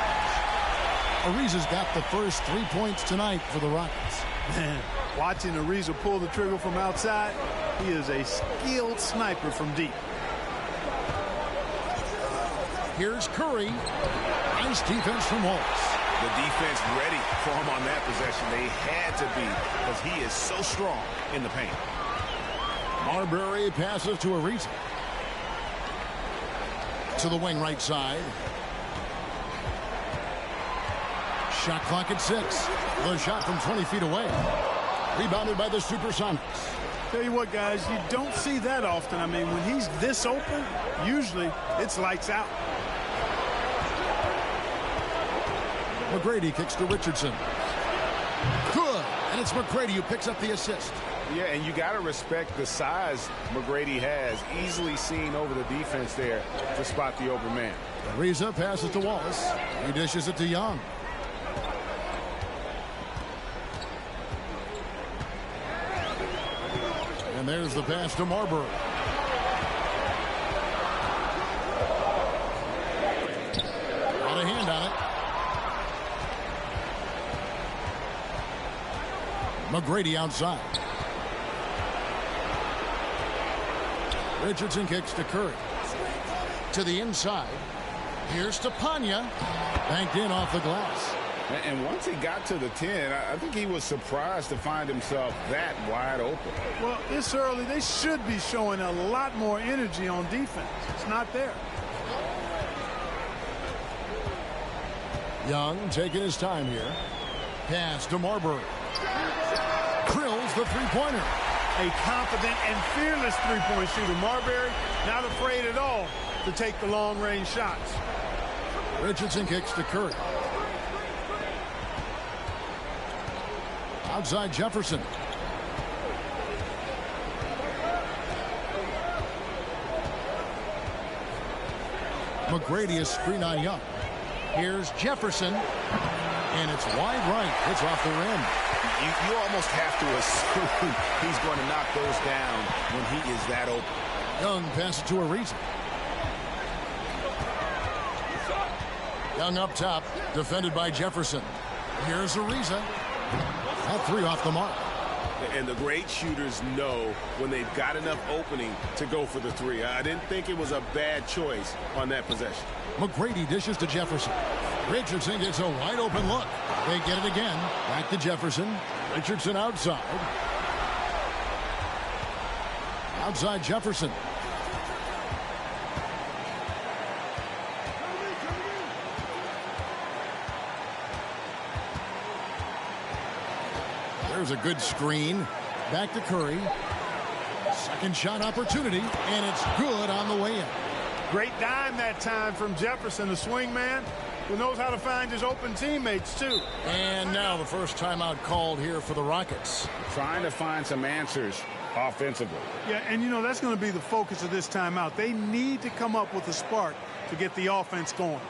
Ariza's got the first 3 points tonight for the Rockets. Man, watching Ariza pull the trigger from outside, he is a skilled sniper from deep. Here's Curry. Nice defense from Wallace. The defense ready for him on that possession. They had to be because he is so strong in the paint. Marbury passes to Ariza. To the wing right side. Shot clock at 6. The shot from 20 feet away. Rebounded by the Supersonics. Tell you what, guys, you don't see that often. I mean, when he's this open, usually it's lights out. McGrady kicks to Richardson. Good. And it's McGrady who picks up the assist. Yeah, and you got to respect the size McGrady has. Easily seen over the defense there to spot the open man. Ariza passes to Wallace. He dishes it to Young. And there's the pass to Marbury. Got a hand on it. McGrady outside. Richardson kicks to Curry. To the inside. Here's to Panya. Banked in off the glass. And once he got to the 10, I think he was surprised to find himself that wide open. Well, this early, they should be showing a lot more energy on defense. It's not there. Young taking his time here. Pass to Marbury. Drills the three-pointer. A confident and fearless three-point shooter. Marbury not afraid at all to take the long-range shots. Richardson kicks to Curry. Outside Jefferson. McGrady is screen on Young. Here's Jefferson. And it's wide right. It's off the rim. You almost have to assume he's going to knock those down when he is that open. Young passes to Ariza. Young up top, defended by Jefferson. Here's Ariza. That three off the mark. And the great shooters know when they've got enough opening to go for the three. I didn't think it was a bad choice on that possession. McGrady dishes to Jefferson. Richardson gets a wide open look. They get it again. Back to Jefferson. Richardson outside. Outside Jefferson. There's a good screen. Back to Curry. Second shot opportunity, and it's good on the way in. Great dime that time from Jefferson, the swing man, who knows how to find his open teammates, too. And now the first timeout called here for the Rockets. Trying to find some answers offensively. Yeah, and, you know, that's going to be the focus of this timeout. They need to come up with a spark to get the offense going.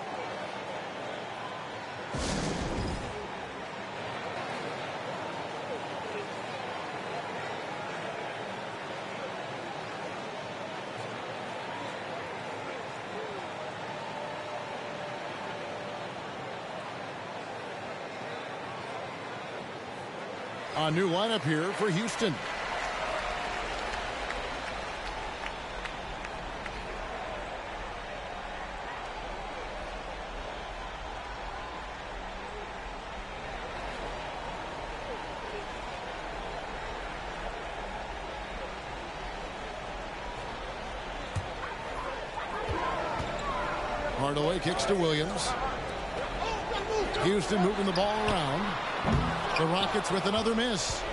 A new lineup here for Houston. Hardaway kicks to Williams. Houston moving the ball around. The Rockets with another miss.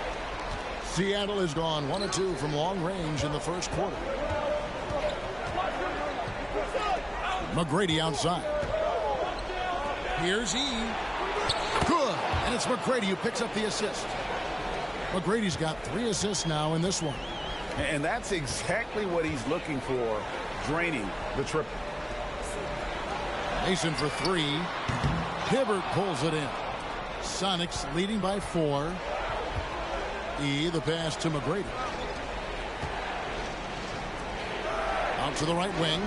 Seattle has gone 1 of 2 from long range in the first quarter. McGrady outside. Here's E. Good. And it's McGrady who picks up the assist. McGrady's got 3 assists now in this one. And that's exactly what he's looking for, draining the triple. Mason for 3. Hibbert pulls it in. Sonics leading by 4. E, the pass to McGrady. Out to the right wing.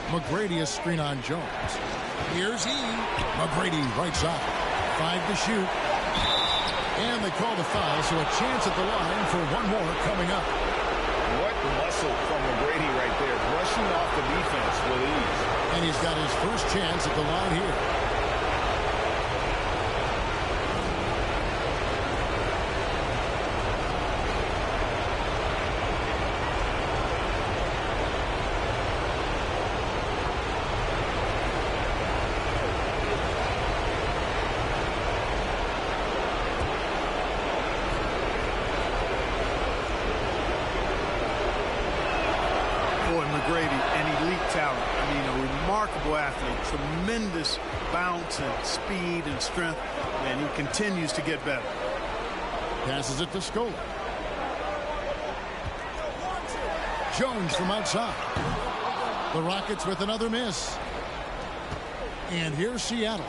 McGrady, a screen on Jones. Here's E. McGrady right side. 5 to shoot. And they call the foul, so a chance at the line for one more coming up. What muscle from McGrady right there, brushing off the defense with ease. And he's got his first chance at the line here. Tremendous bounce and speed and strength, and he continues to get better. Passes it to Scola. Jones from outside. The Rockets with another miss. And here's Seattle.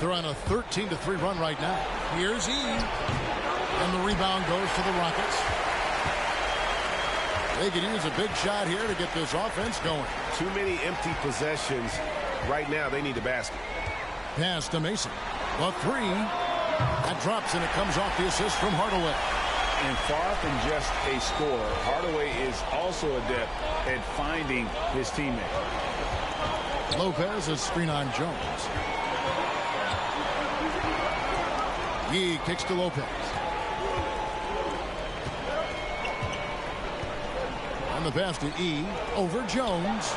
They're on a 13-3 run right now. Here's E. And the rebound goes to the Rockets. They could use a big shot here to get this offense going. Too many empty possessions. Right now, they need a basket. Pass to Mason. A 3. That drops, and it comes off the assist from Hardaway. And far from just a scorer, Hardaway is also adept at finding his teammate. Lopez, a screen on Jones. He kicks to Lopez. And the pass to E. Over Jones.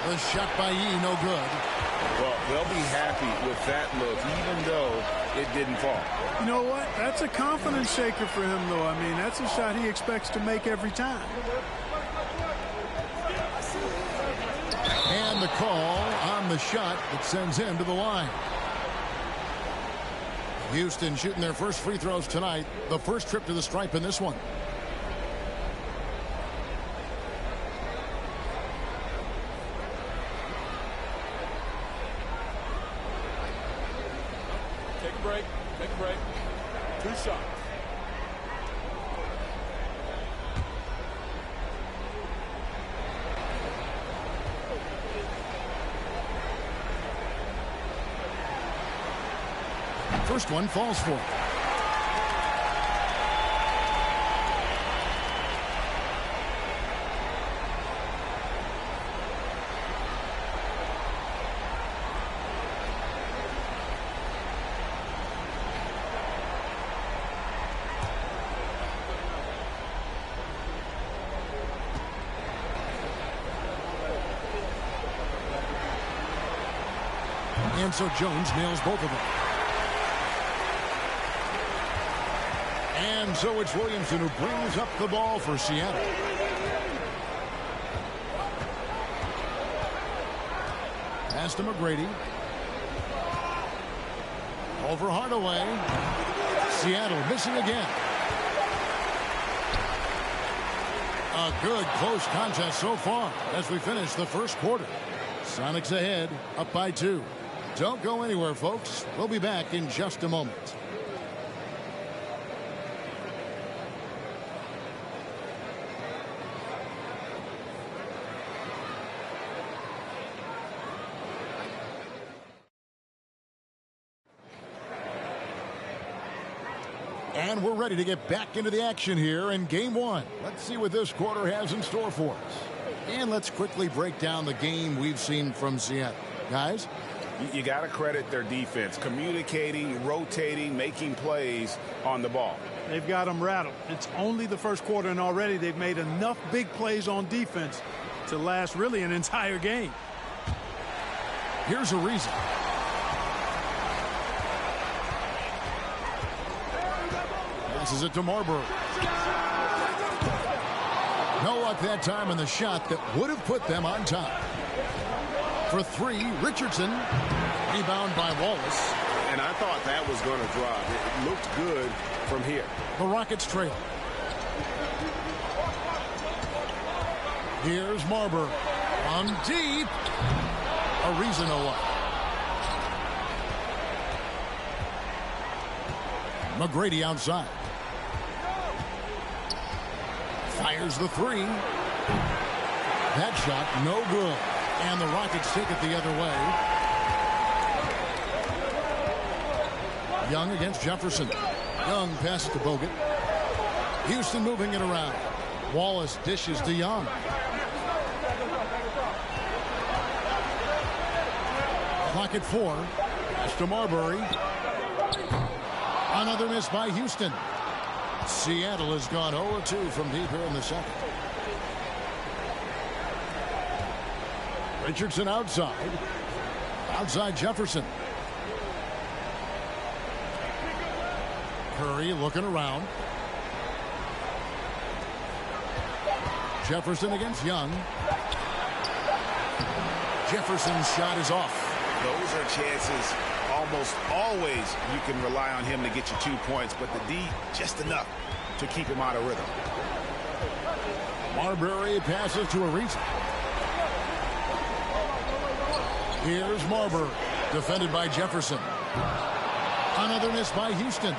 The shot by E, no good. Well, they'll be happy with that look, even though it didn't fall. You know what? That's a confidence shaker for him, though. I mean, that's a shot he expects to make every time. And the call on the shot that sends him to the line. Houston shooting their first free throws tonight. The first trip to the stripe in this one. Take a break. 2 shots. First one falls for it. And so Jones nails both of them. And so it's Williamson who brings up the ball for Seattle. Pass to McGrady. Over Hardaway. Seattle missing again. A good close contest so far as we finish the first quarter. Sonics ahead, up by 2. Don't go anywhere, folks. We'll be back in just a moment. And we're ready to get back into the action here in game 1. Let's see what this quarter has in store for us. And let's quickly break down the game we've seen from Seattle. Guys? You got to credit their defense. Communicating, rotating, making plays on the ball. They've got them rattled. It's only the first quarter, and already they've made enough big plays on defense to last really an entire game. Here's a reason. Passes it to Marbury. No luck that time in the shot that would have put them on top. For 3, Richardson. Rebound by Wallace. And I thought that was going to drop. It looked good from here. The Rockets trail. Here's Marbury. On deep. Ariza no luck. McGrady outside. Fires the 3. That shot no good. And the Rockets take it the other way. Young against Jefferson. Young passes to Bogut. Houston moving it around. Wallace dishes to Young. Clock at 4. Pass to Marbury. Another miss by Houston. Seattle has gone 0-2 from deep here in the second. Richardson outside. Outside Jefferson. Curry looking around. Jefferson against Young. Jefferson's shot is off. Those are chances almost always you can rely on him to get you 2 points, but the D just enough to keep him out of rhythm. Marbury passes to Ariza. Here's Marbury, defended by Jefferson. Another miss by Houston.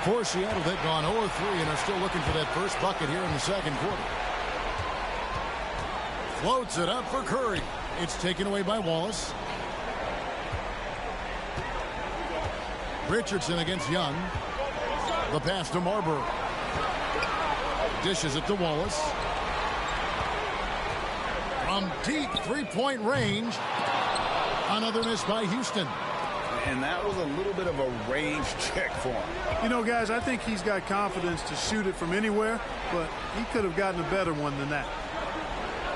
For Seattle, they've gone 0-3 and are still looking for that first bucket here in the second quarter. Floats it up for Curry. It's taken away by Wallace. Richardson against Young. The pass to Marbury. Dishes it to Wallace. From deep three-point range. Another miss by Houston. And that was a little bit of a range check for him. You know, guys, I think he's got confidence to shoot it from anywhere, but he could have gotten a better one than that.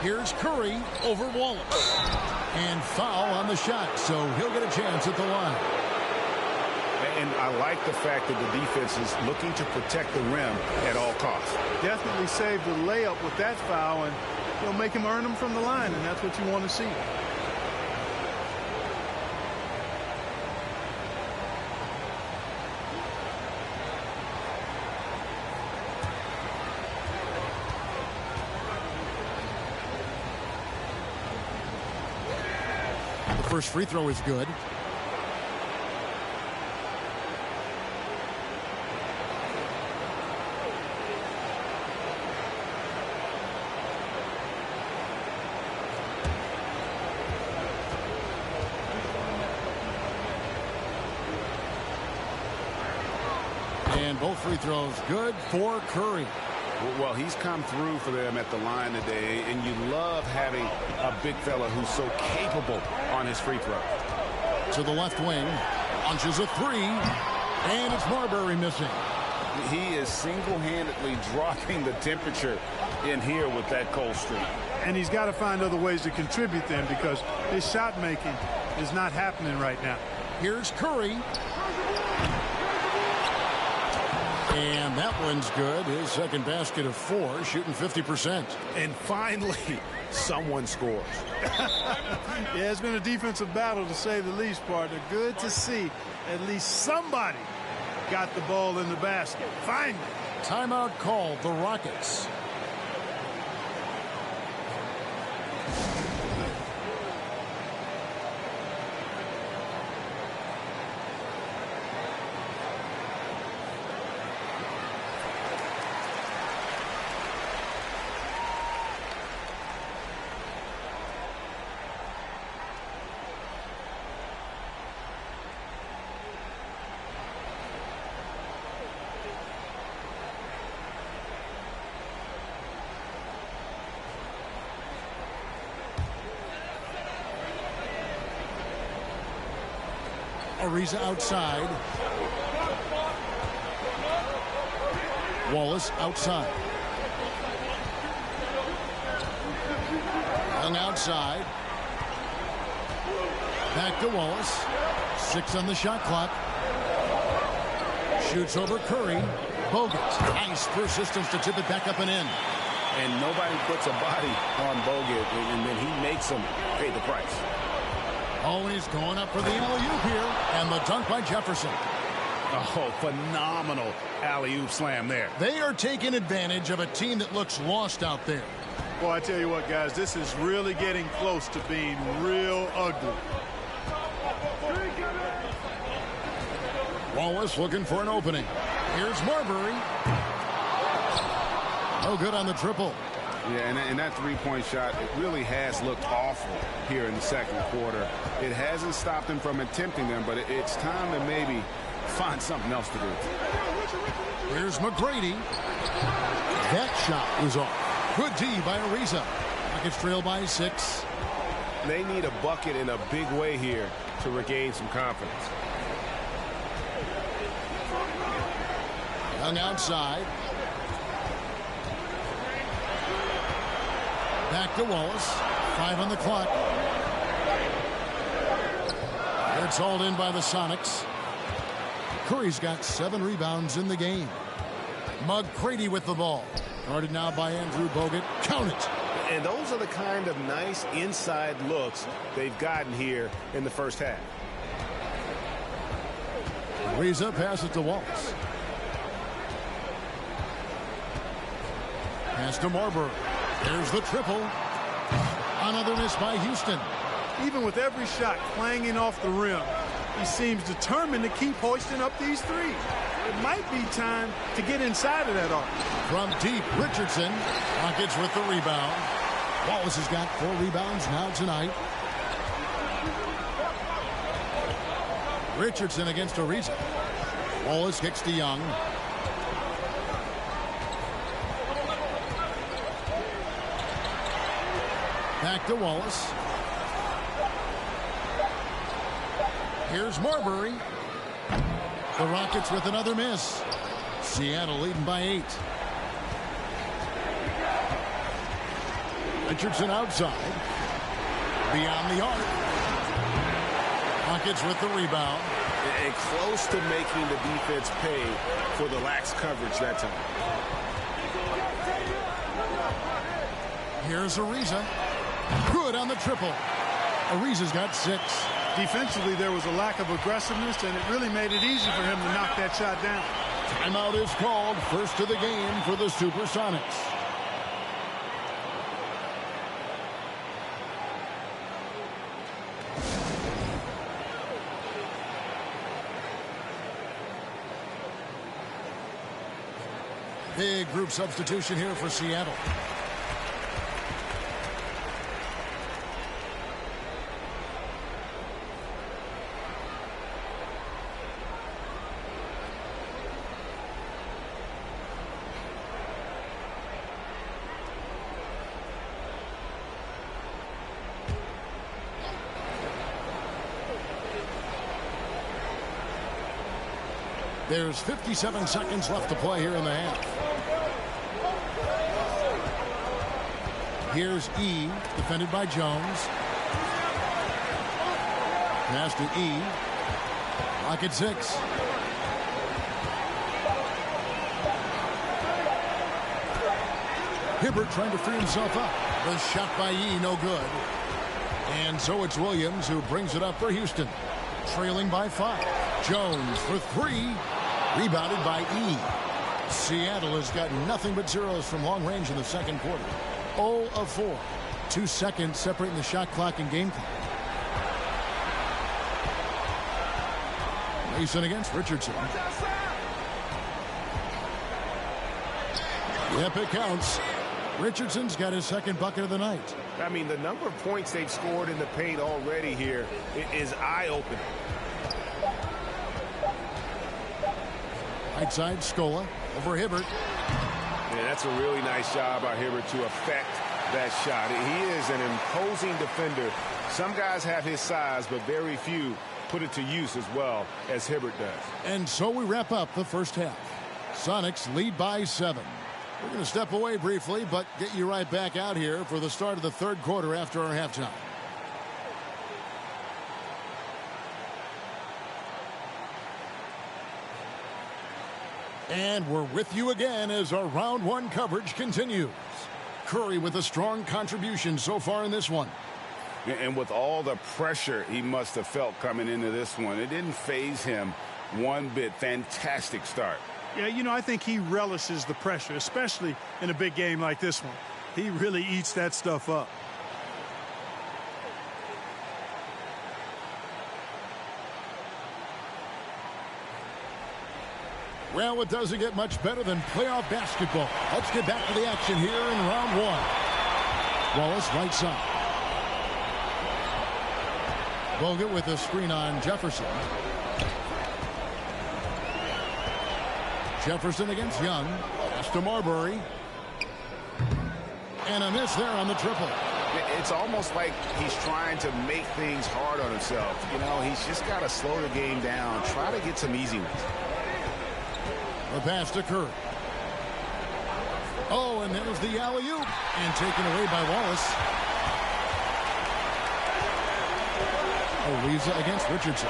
Here's Curry over Wallace. And foul on the shot, so he'll get a chance at the line. And I like the fact that the defense is looking to protect the rim at all costs. Definitely saved the layup with that foul, and he'll make him earn them from the line, and that's what you want to see. The first free throw is good. And both free throws good for Curry. Well, he's come through for them at the line today, and you love having a big fella who's so capable on his free throw. To the left wing, launches a 3, and it's Marbury missing. He is single-handedly dropping the temperature in here with that cold streak. And he's got to find other ways to contribute them because his shot making is not happening right now. Here's Curry. And that one's good. His second basket of 4, shooting 50%. And finally, someone scores. Yeah, it's been a defensive battle, to say the least, partner. Good to see at least somebody got the ball in the basket. Finally. Timeout called, the Rockets. Ariza outside. Wallace outside. Young outside. Back to Wallace. 6 on the shot clock. Shoots over Curry. Bogut. Nice persistence to tip it back up and in. And nobody puts a body on Bogut, and then he makes him pay the price. Oh, he's going up for the alley-oop here. And the dunk by Jefferson. Oh, phenomenal alley-oop slam there. They are taking advantage of a team that looks lost out there. Well, I tell you what, guys, this is really getting close to being real ugly. Wallace looking for an opening. Here's Marbury. No good on the triple. Yeah, and that three-point shot, it really has looked awful here in the second quarter. It hasn't stopped him from attempting them, but it's time to maybe find something else to do. Here's McGrady. That shot was off. Good D by Ariza. Rockets trail by 6. They need a bucket in a big way here to regain some confidence. Young outside. Back to Wallace. 5 on the clock. It's hauled in by the Sonics. Curry's got 7 rebounds in the game. McGrady with the ball. Guarded now by Andrew Bogut. Count it. And those are the kind of nice inside looks they've gotten here in the first half. Ariza passes to Wallace. Pass to Marbury. There's the triple. Another miss by Houston. Even with every shot clanging off the rim, he seems determined to keep hoisting up these threes. It might be time to get inside of that arc. From deep, Richardson. Rockets with the rebound. Wallace has got 4 rebounds now tonight. Richardson against Ariza. Wallace kicks to Young. Back to Wallace. Here's Marbury. The Rockets with another miss. Seattle leading by 8. Richardson outside. Beyond the arc. Rockets with the rebound. And close to making the defense pay for the lax coverage that time. Here's Ariza. Good on the triple. Ariza's got 6. Defensively, there was a lack of aggressiveness, and it really made it easy for him to knock that shot down. Timeout is called. First of the game for the Supersonics. Big group substitution here for Seattle. There's 57 seconds left to play here in the half. Here's E, defended by Jones. Pass to E. Rocket 6. Hibbert trying to free himself up. The shot by Yee, no good. And so it's Williams who brings it up for Houston. Trailing by 5. Jones for 3. Rebounded by E. Seattle has got nothing but zeros from long range in the second quarter. 0 of 4. 2 seconds separating the shot clock and game clock. Mason against Richardson. Yep, it counts. Richardson's got his second bucket of the night. I mean, the number of points they've scored in the paint already here is eye-opening. Right side, Scola over Hibbert. Yeah, that's a really nice job by Hibbert to affect that shot. He is an imposing defender. Some guys have his size, but very few put it to use as well as Hibbert does. And so we wrap up the first half. Sonics lead by 7. We're going to step away briefly, but get you right back out here for the start of the third quarter after our halftime. And we're with you again as our round 1 coverage continues. Curry with a strong contribution so far in this one. And with all the pressure he must have felt coming into this one, it didn't faze him one bit. Fantastic start. Yeah, you know, I think he relishes the pressure, especially in a big game like this one. He really eats that stuff up. Well, it doesn't get much better than playoff basketball. Let's get back to the action here in round 1. Wallace right side. Bogut with a screen on Jefferson. Jefferson against Young. Pass to Marbury. And a miss there on the triple. It's almost like he's trying to make things hard on himself. You know, he's just got to slow the game down. Try to get some easy ones. The pass to Curry. Oh, and there's the alley-oop. And taken away by Wallace. Ariza against Richardson.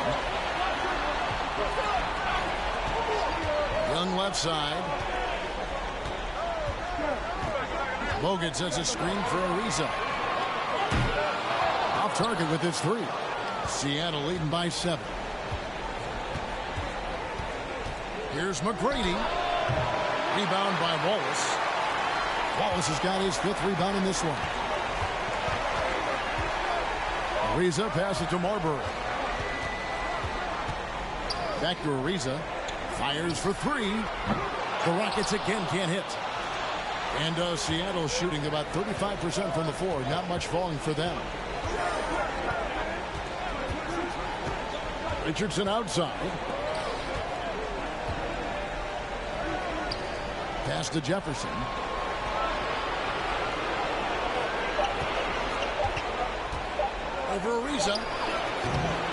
Young left side. Bogut sets a screen for Ariza. Off target with his 3. Seattle leading by 7. Here's McGrady. Rebound by Wallace. Wallace has got his 5th rebound in this one. Ariza passes to Marbury. Back to Ariza. Fires for 3. The Rockets again can't hit. And Seattle shooting about 35% from the floor. Not much falling for them. Richardson outside. Pass to Jefferson. Over Ariza.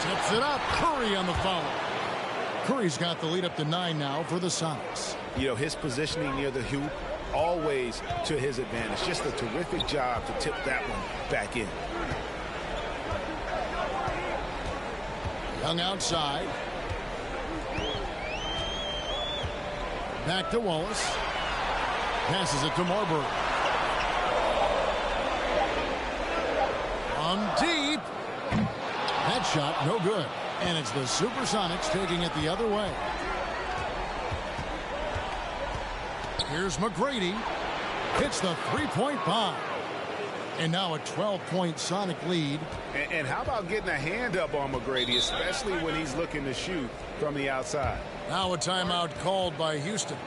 Tips it up. Curry on the foul. Curry's got the lead up to 9 now for the Sonics. You know, his positioning near the hoop, always to his advantage. Just a terrific job to tip that one back in. Young outside. Back to Wallace. Passes it to Marbury. From deep. That shot, no good. And it's the Supersonics taking it the other way. Here's McGrady. Hits the 3-point bomb. And now a 12-point Sonic lead. And how about getting a hand up on McGrady, especially when he's looking to shoot from the outside. Now a timeout called by Houston.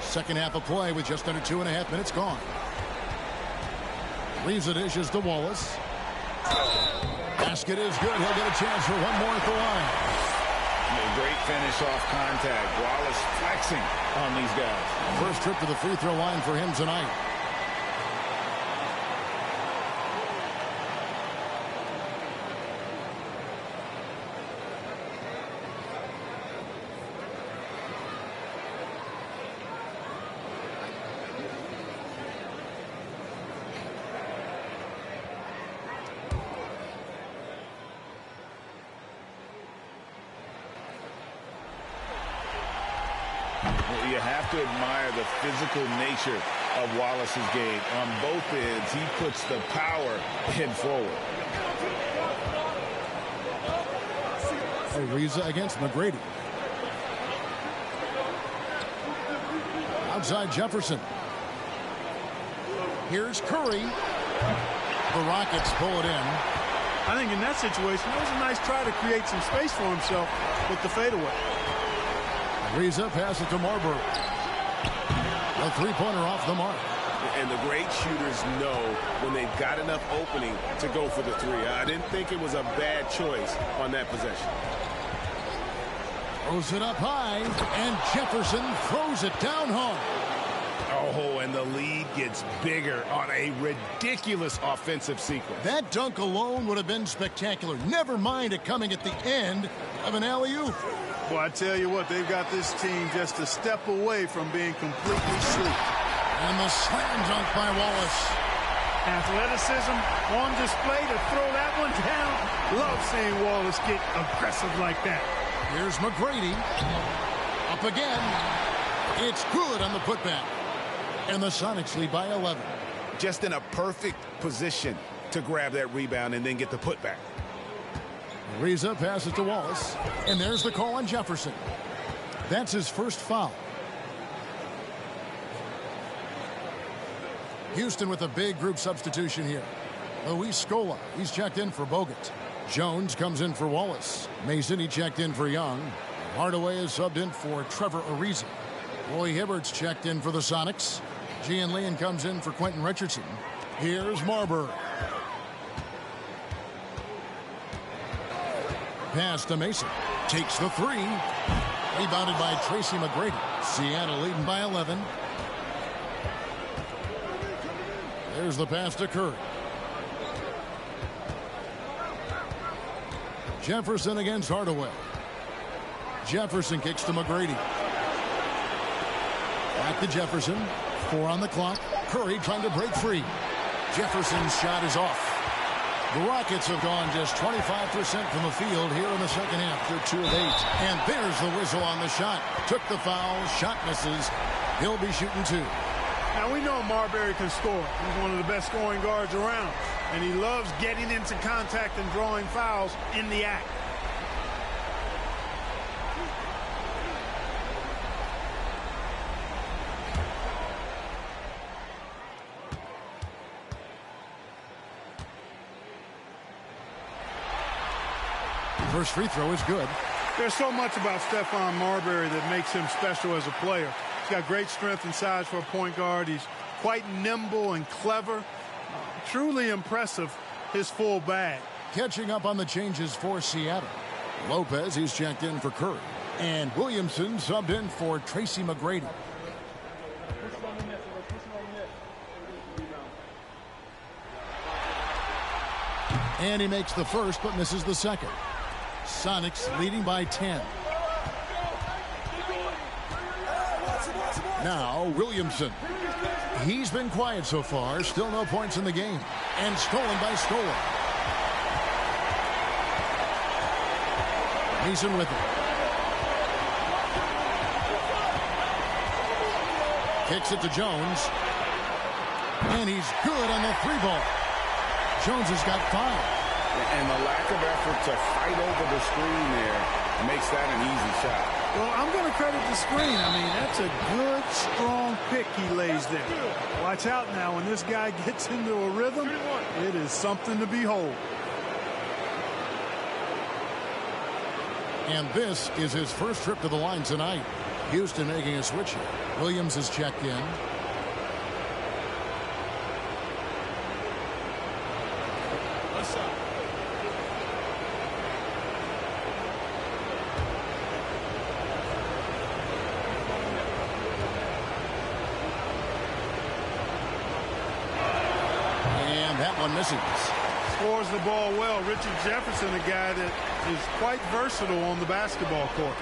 Second half of play with just under 2.5 minutes gone. Leaves the dishes to Wallace. Basket is good. He'll get a chance for one more at the line. Great finish off contact. Wallace flexing on these guys. First trip to the free throw line for him tonight. You have to admire the physical nature of Wallace's game. On both ends, he puts the power in forward. Ariza against McGrady. Outside Jefferson. Here's Curry. The Rockets pull it in. I think in that situation, it was a nice try to create some space for himself with the fadeaway. Ariza passes to Marbury. A three-pointer off the mark. And the great shooters know when they've got enough opening to go for the three. I didn't think it was a bad choice on that possession. Throws it up high, and Jefferson throws it down hard. Oh, and the lead gets bigger on a ridiculous offensive sequence. That dunk alone would have been spectacular. Never mind it coming at the end of an alley-oop. Well, I tell you what, they've got this team just a step away from being completely sleek. And the slam dunk by Wallace. Athleticism on display to throw that one down. Love seeing Wallace get aggressive like that. Here's McGrady. Up again. It's good on the putback. And the Sonics lead by 11. Just in a perfect position to grab that rebound and then get the putback. Ariza passes to Wallace. And there's the call on Jefferson. That's his first foul. Houston with a big group substitution here. Luis Scola, he's checked in for Bogut. Jones comes in for Wallace. Mason, he checked in for Young. Hardaway is subbed in for Trevor Ariza. Roy Hibbert's checked in for the Sonics. Gian Leon comes in for Quentin Richardson. Here's Marbury. Pass to Mason. Takes the three. Rebounded by Tracy McGrady. Seattle leading by 11. There's the pass to Curry. Jefferson against Hardaway. Jefferson kicks to McGrady. Back to Jefferson. 4 on the clock. Curry trying to break free. Jefferson's shot is off. The Rockets have gone just 25% from the field here in the second half. They're 2 of 8. And there's the whistle on the shot. Took the foul. Shot misses. He'll be shooting 2. Now, we know Marbury can score. He's one of the best scoring guards around. And he loves getting into contact and drawing fouls in the act. First free throw is good. There's so much about Stephon Marbury that makes him special as a player. He's got great strength and size for a point guard. He's quite nimble and clever. Truly impressive, his full bag. Catching up on the changes for Seattle. Lopez, he's checked in for Curry. And Williamson subbed in for Tracy McGrady. And he makes the first but misses the second. Sonics leading by 10. Now Williamson. He's been quiet so far. Still no points in the game. And stolen by Scola. Mason with it. Kicks it to Jones. And he's good on the 3-ball. Jones has got 5. And the lack of effort to fight over the screen there makes that an easy shot. Well, I'm going to credit the screen. I mean, that's a good, strong pick he lays there. Watch out now. When this guy gets into a rhythm, it is something to behold. And this is his first trip to the line tonight. Houston making a switch here. Williams is checked in. one misses. Scores the ball well. Richard Jefferson, a guy that is quite versatile on the basketball court.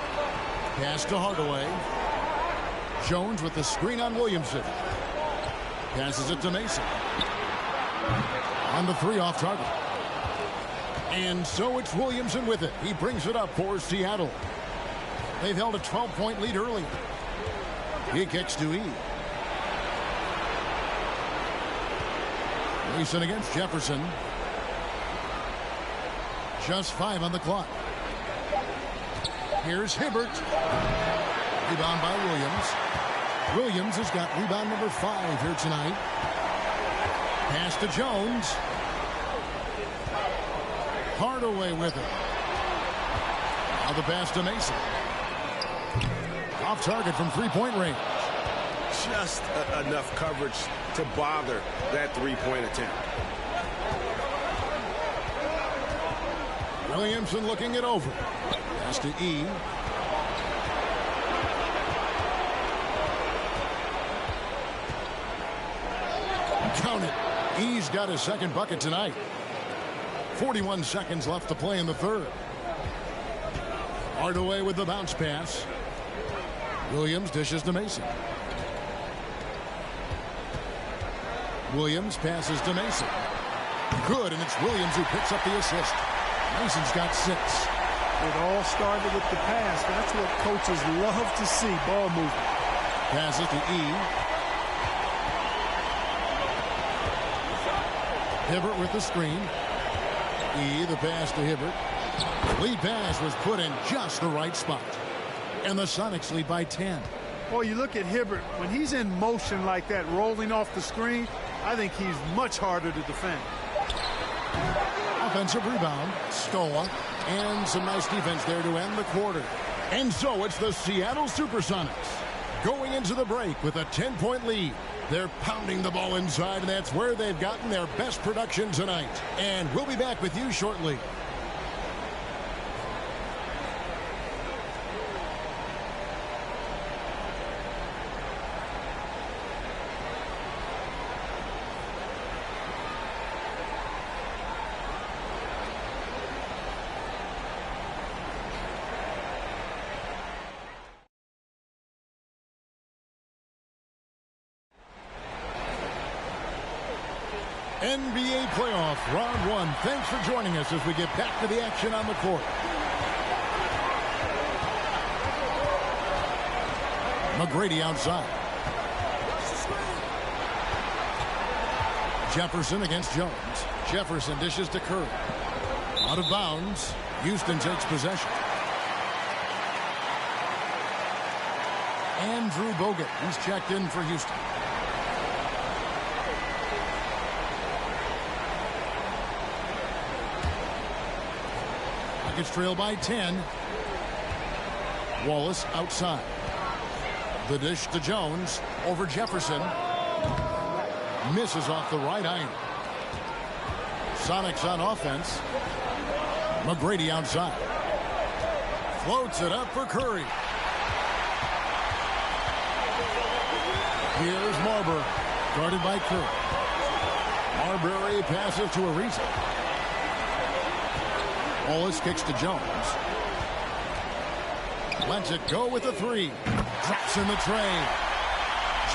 Pass to Hardaway. Jones with the screen on Williamson. Passes it to Mason. On the three off target. And so it's Williamson with it. He brings it up for Seattle. They've held a 12-point lead early. He kicks to E. Mason against Jefferson. Just 5 on the clock. Here's Hibbert. Rebound by Williams. Williams has got rebound number 5 here tonight. Pass to Jones. Hardaway with it. Now the pass to Mason. Off target from three-point range. Just enough coverage to bother that three-point attempt. Williamson looking it over. Pass to E. Count it. E's got his second bucket tonight. 41 seconds left to play in the third. Hardaway with the bounce pass. Williams dishes to Mason. Williams passes to Mason. Good, and it's Williams who picks up the assist. Mason's got 6. It all started with the pass. That's what coaches love to see, ball movement. Passes to E. Hibbert with the screen. E, the pass to Hibbert. Lead pass was put in just the right spot. And the Sonics lead by 10. Well, you look at Hibbert, when he's in motion like that, rolling off the screen, I think he's much harder to defend. Offensive rebound, Stoa, and some nice defense there to end the quarter. And so it's the Seattle Supersonics going into the break with a 10-point lead. They're pounding the ball inside, and that's where they've gotten their best production tonight. And we'll be back with you shortly. NBA playoff round 1. Thanks for joining us as we get back to the action on the court. McGrady outside. Jefferson against Jones. Jefferson dishes to Curry. Out of bounds. Houston takes possession. Andrew Bogut. He's checked in for Houston. It's trailed by 10. Wallace outside. The dish to Jones over Jefferson. Misses off the right iron. Sonics on offense. McGrady outside. Floats it up for Curry. Here's Marbury. Guarded by Curry. Marbury passes to Ariza. Wallace kicks to Jones. Lets it go with the 3. Drops in the tray.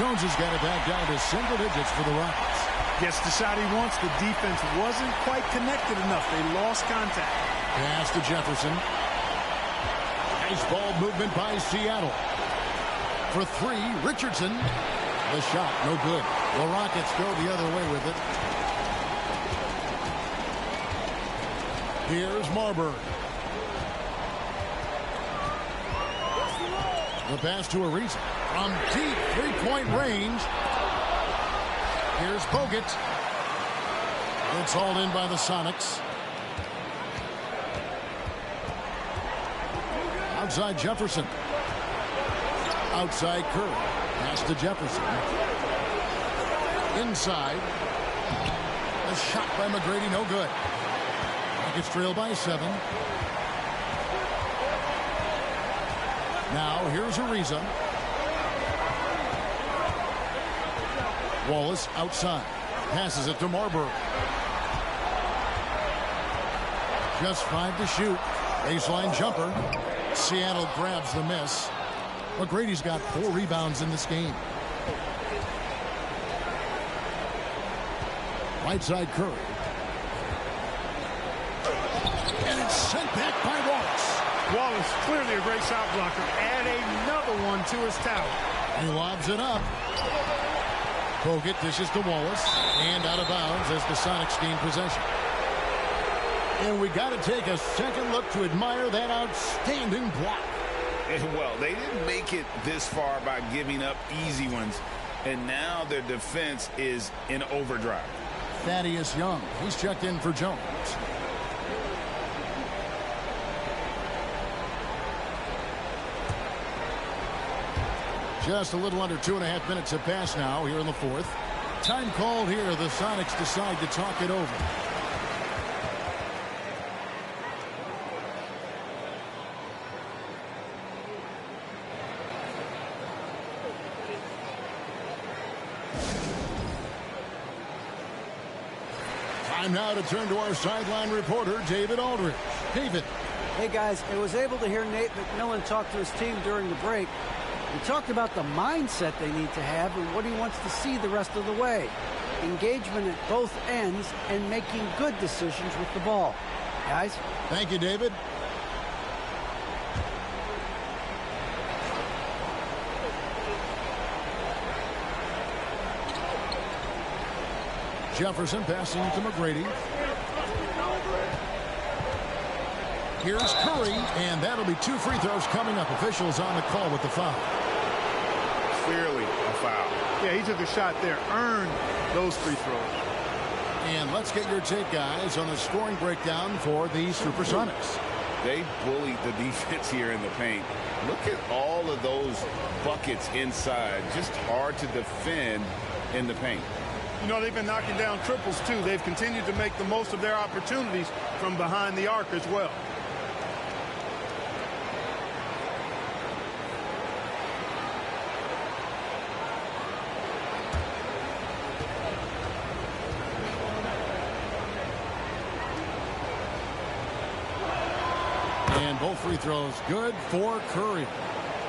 Jones has got it back down to single digits for the Rockets. Gets the shot he wants. The defense wasn't quite connected enough. They lost contact. Pass to Jefferson. Nice ball movement by Seattle. For 3, Richardson. The shot, no good. The Rockets go the other way with it. Here's Marbury. The pass to Ariza. From deep three-point range. Here's Bogut. It's hauled in by the Sonics. Outside Jefferson. Outside Curry. Pass to Jefferson. Inside. A shot by McGrady, no good. It's trailed by 7. Now here's Ariza. Wallace outside. Passes it to Marbury. Just 5 to shoot. Baseline jumper. Seattle grabs the miss. McGrady's got 4 rebounds in this game. Right side Curry. And it's sent back by Wallace. Wallace, clearly a great shot blocker. Add another one to his tower. He lobs it up. Bogut dishes to Wallace. And out of bounds as the Sonics gain possession. And we got to take a second look to admire that outstanding block. Well, they didn't make it this far by giving up easy ones. And now their defense is in overdrive. Thaddeus Young. He's checked in for Jones. Just a little under 2.5 minutes have passed now here in the fourth. Time called here. The Sonics decide to talk it over. Time now to turn to our sideline reporter, David Aldridge. David. Hey, guys, I was able to hear Nate McMillan talk to his team during the break. He talked about the mindset they need to have and what he wants to see the rest of the way. Engagement at both ends and making good decisions with the ball. Guys? Thank you, David. Jefferson passing to McGrady. Here's Curry, and that'll be 2 free throws coming up. Officials on the call with the foul. Clearly a foul. Yeah, he took a shot there, earned those free throws. And let's get your take, guys, on the scoring breakdown for the Supersonics. They bullied the defense here in the paint. Look at all of those buckets inside. Just hard to defend in the paint. You know, they've been knocking down triples, too. They've continued to make the most of their opportunities from behind the arc as well. And both free throws good for Curry.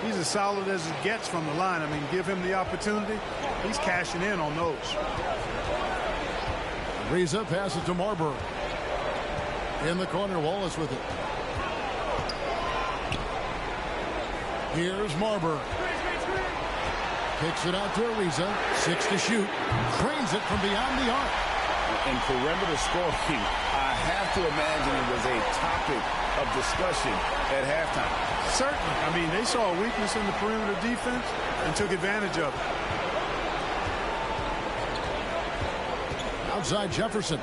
He's as solid as it gets from the line. I mean, give him the opportunity. He's cashing in on those. Reza passes to Marbury. In the corner, Wallace with it. Here's Marbury. Kicks it out to Ariza. 6 to shoot. Trains it from beyond the arc. And perimeter scoring, I have to imagine it was a topic of discussion at halftime. Certainly. I mean, they saw a weakness in the perimeter defense and took advantage of it. Outside Jefferson.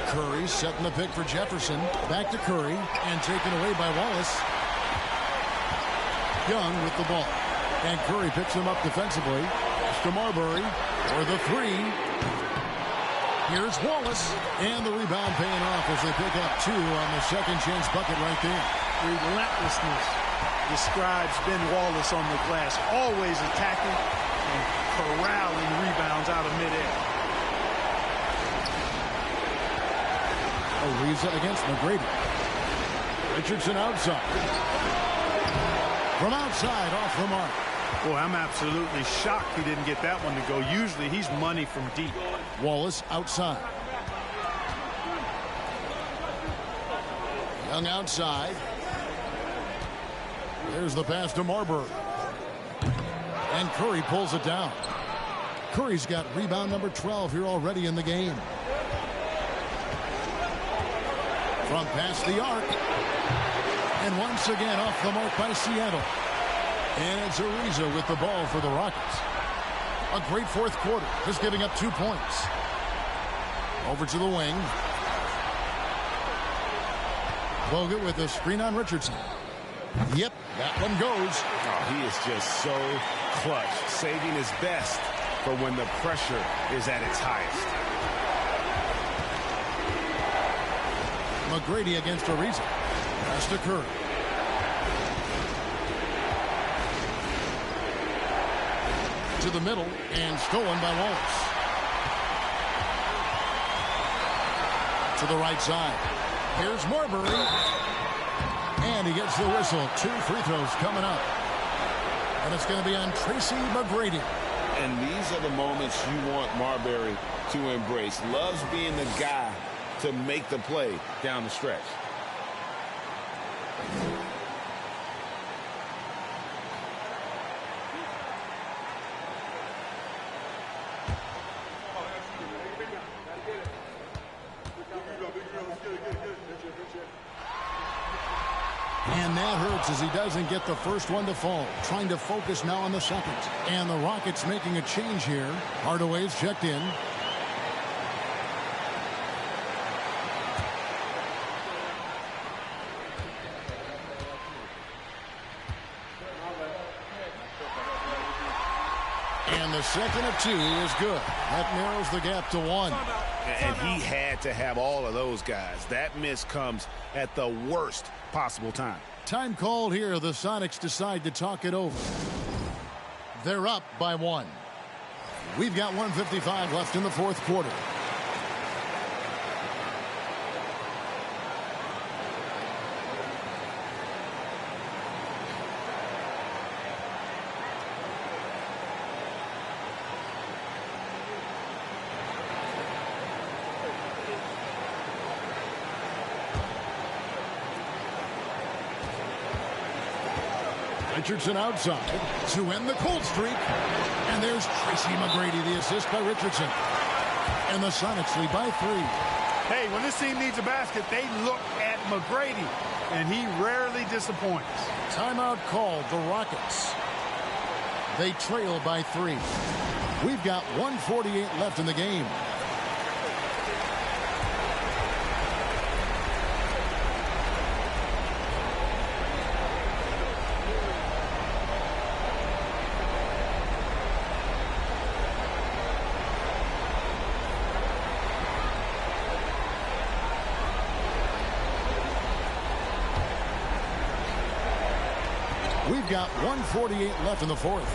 Curry setting the pick for Jefferson. Back to Curry and taken away by Wallace. Young with the ball. And Curry picks him up defensively. To Marbury for the 3. Here's Wallace. And the rebound paying off as they pick up 2 on the second chance bucket right there. Relentlessness describes Ben Wallace on the glass. Always attacking and corralling rebounds out of midair. Ariza against McGrady. Richardson outside. From outside off the mark. Boy, I'm absolutely shocked he didn't get that one to go. Usually he's money from deep. Wallace outside. Young outside. There's the pass to Marbury. And Curry pulls it down. Curry's got rebound number 12 here already in the game. From past the arc. And once again off the mark by Seattle. And it's Ariza with the ball for the Rockets. A great fourth quarter, just giving up 2 points. Over to the wing. Bogut with a screen on Richardson. Yep, that one goes. Oh, he is just so clutch, saving his best for when the pressure is at its highest. McGrady against Ariza. Pass to Curry. To the middle and stolen by Wallace. To the right side. Here's Marbury. And he gets the whistle. 2 free throws coming up. And it's going to be on Tracy McGrady. And these are the moments you want Marbury to embrace. Loves being the guy to make the play down the stretch. And that hurts as he doesn't get the first one to fall. Trying to focus now on the second. And the Rockets making a change here. Hardaway's checked in. And the second of 2 is good. That narrows the gap to 1. And he had to have all of those guys. That miss comes at the worst possible time. Time called here. The Sonics decide to talk it over. They're up by 1. We've got 1:55 left in the fourth quarter. Richardson outside to end the cold streak. And there's Tracy McGrady, the assist by Richardson. And the Sonics lead by 3. Hey, when this team needs a basket, they look at McGrady, and he rarely disappoints. Timeout called, the Rockets. They trail by 3. We've got 1:48 left in the game. We've got 1:48 left in the fourth.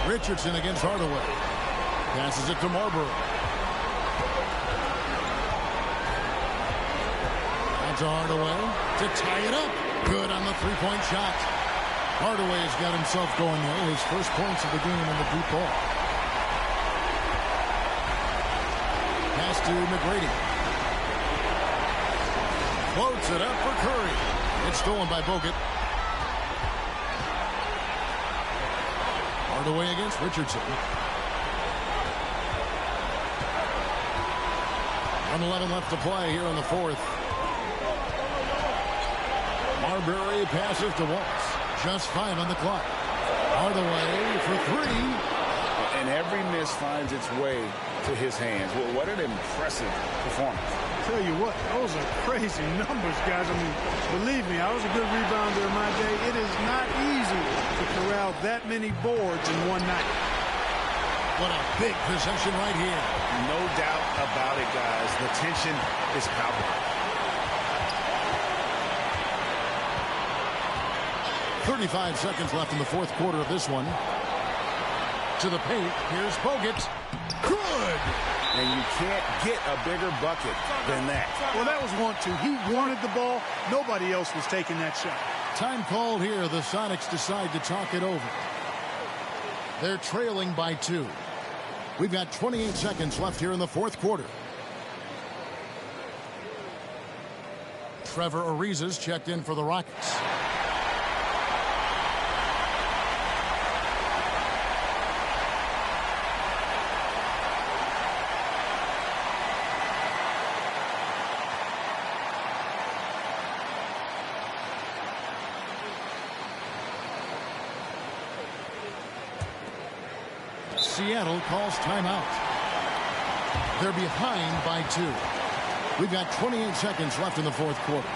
Richardson against Hardaway. Passes it to Marbury. And to Hardaway to tie it up. Good on the three-point shot. Hardaway has got himself going there. His first points of the game on the deep ball. Pass to McGrady. Floats it up for Curry. It's stolen by Bogut. Hardaway against Richardson. 1:11 left to play here in the fourth. Marbury passes to Walsh. Just 5 on the clock. Hardaway for 3. And every miss finds its way to his hands. Well, what an impressive performance. Tell you what, those are crazy numbers, guys. I mean, believe me, I was a good rebounder in my day. It is not easy to corral that many boards in one night. What a big possession right here. No doubt about it, guys. The tension is palpable. 35 seconds left in the fourth quarter of this one. To the paint. Here's Bogut. Good. And you can't get a bigger bucket than that. Well, that was 1-2. He wanted the ball. Nobody else was taking that shot. Time called here. The Sonics decide to talk it over. They're trailing by 2. We've got 28 seconds left here in the fourth quarter. Trevor Ariza's checked in for the Rockets. Seattle calls timeout. They're behind by 2. We've got 28 seconds left in the fourth quarter.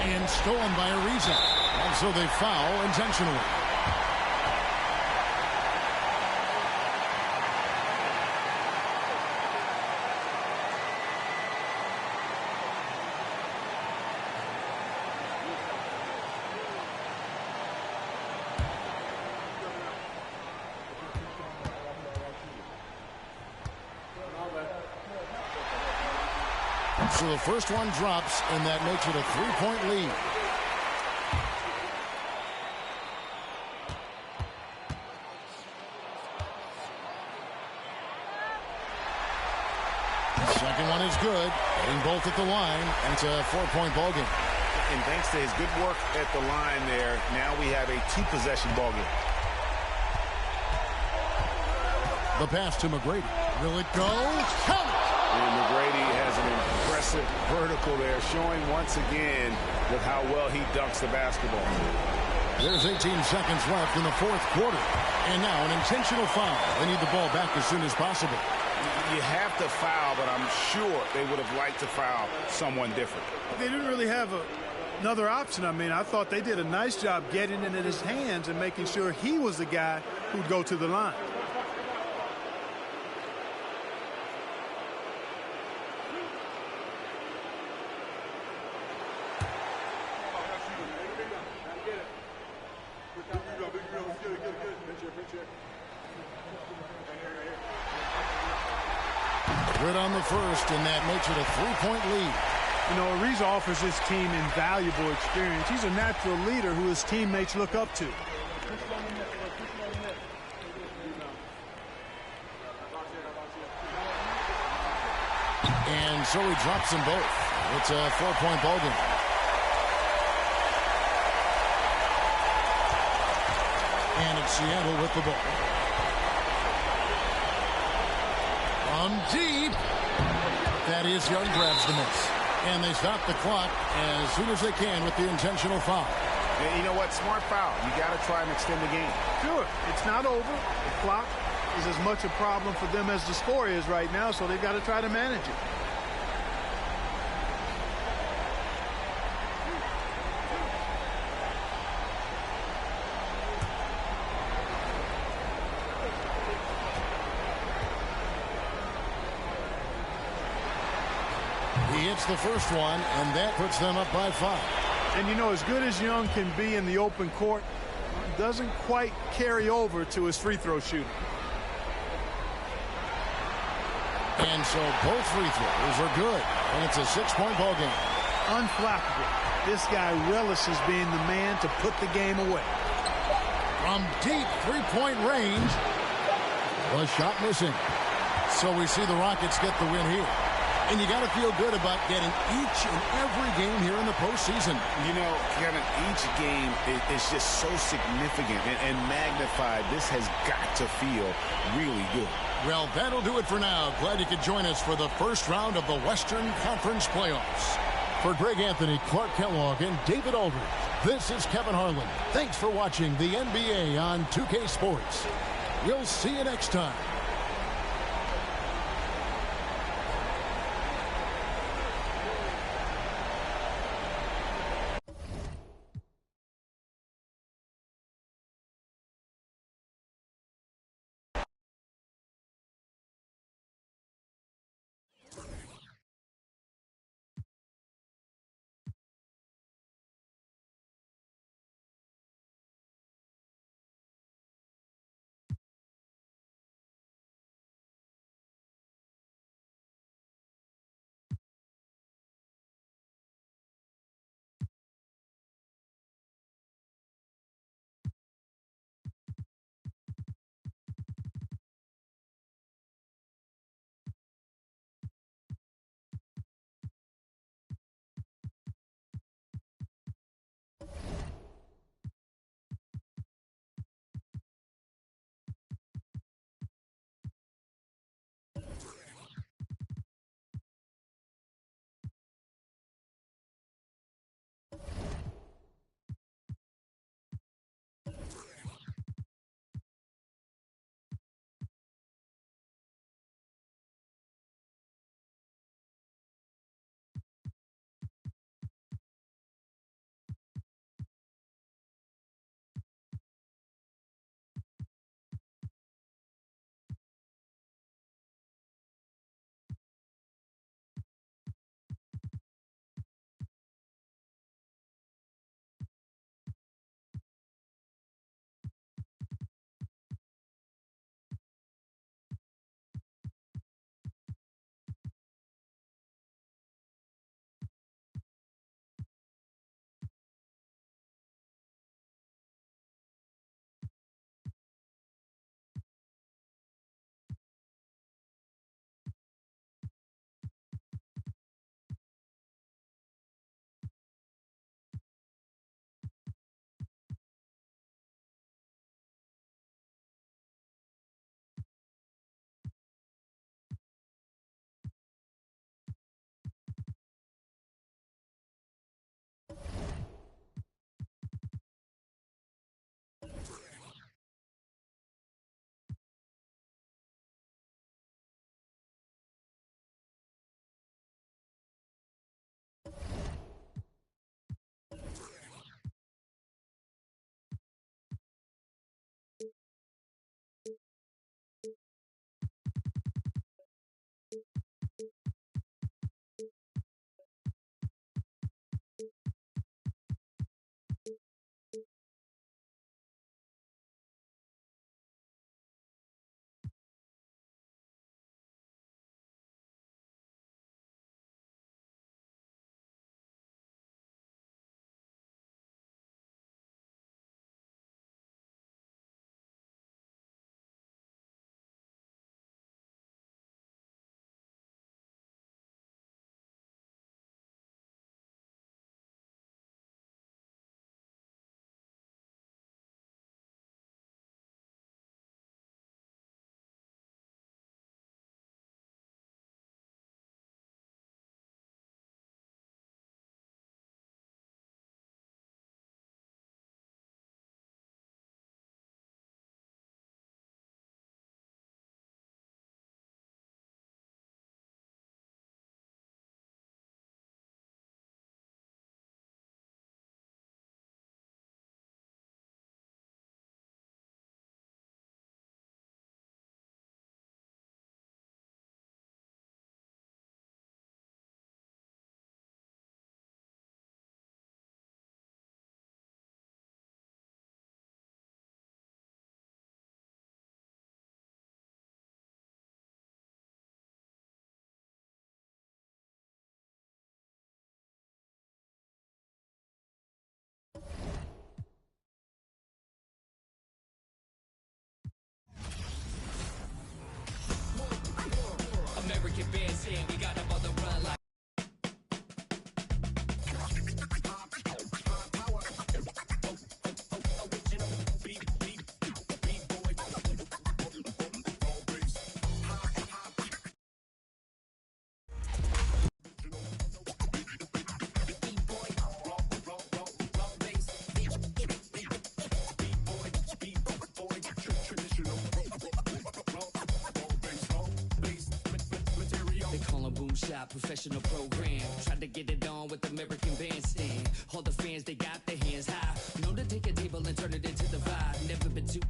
And stolen by Ariza. And so they foul intentionally. So the first one drops, and that makes it a 3-point lead. The second one is good, getting both at the line, and it's a 4-point ball game. And thanks to his good work at the line there, now we have a 2-possession ball game. The pass to McGrady. Will it go? Count it! And McGrady has an impressive vertical there, showing once again with how well he dunks the basketball. There's 18 seconds left in the fourth quarter. And now an intentional foul. They need the ball back as soon as possible. You have to foul, but I'm sure they would have liked to foul someone different. They didn't really have another option. I mean, I thought they did a nice job getting it in his hands and making sure he was the guy who'd go to the line. Good on the first, and that makes it a 3-point lead. You know, Ariza offers his team invaluable experience. He's a natural leader who his teammates look up to. And so he drops them both. It's a 4-point ball game. And it's Seattle with the ball. From deep. That is Young grabs the miss. And they stop the clock as soon as they can with the intentional foul. And you know what? Smart foul. You got to try and extend the game. Sure, it's not over. The clock is as much a problem for them as the score is right now, so they've got to try to manage it. He hits the first one, and that puts them up by 5. And you know, as good as Young can be in the open court, doesn't quite carry over to his free throw shooting. And so both free throws are good, and it's a 6-point ball game. Unflappable. This guy relishes being the man to put the game away. From deep 3-point range, the shot missing. So we see the Rockets get the win here. And you got to feel good about getting each and every game here in the postseason. You know, Kevin, each game is just so significant and magnified. This has got to feel really good. Well, that'll do it for now. Glad you could join us for the first round of the Western Conference Playoffs. For Greg Anthony, Clark Kellogg, and David Aldridge, this is Kevin Harlan. Thanks for watching the NBA on 2K Sports. We'll see you next time. American bandstand, we got them on the run like professional program. Tried to get it on with American bandstand. All the fans, they got their hands high. Known to take a table and turn it into the vibe. Never been too,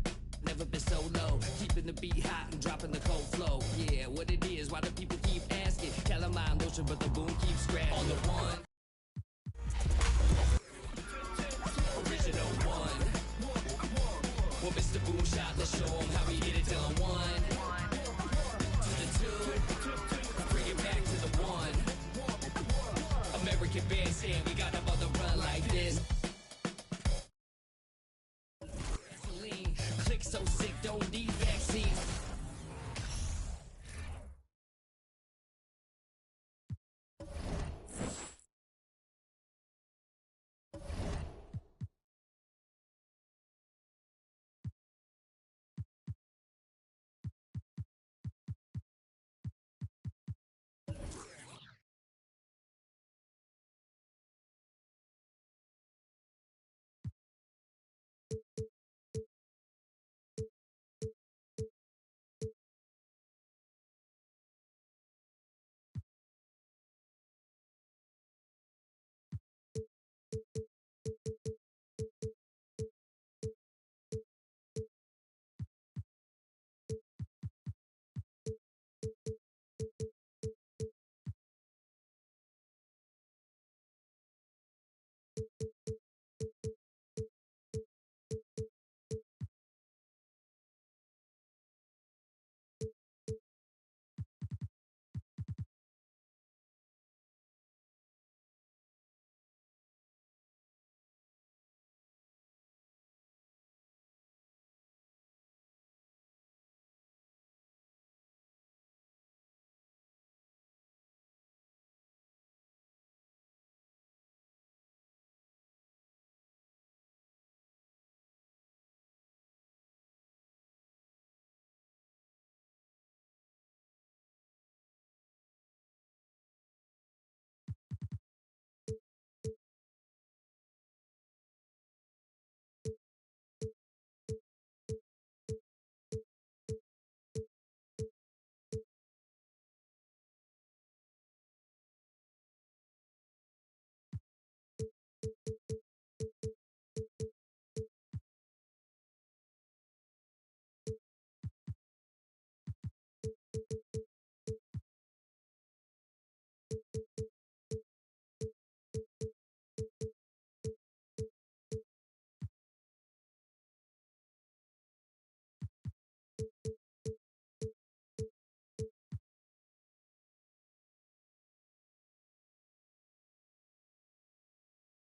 never been so low. Keeping the beat hot and dropping the cold flow. Yeah, what it is, why do people keep asking? Calamine lotion, but the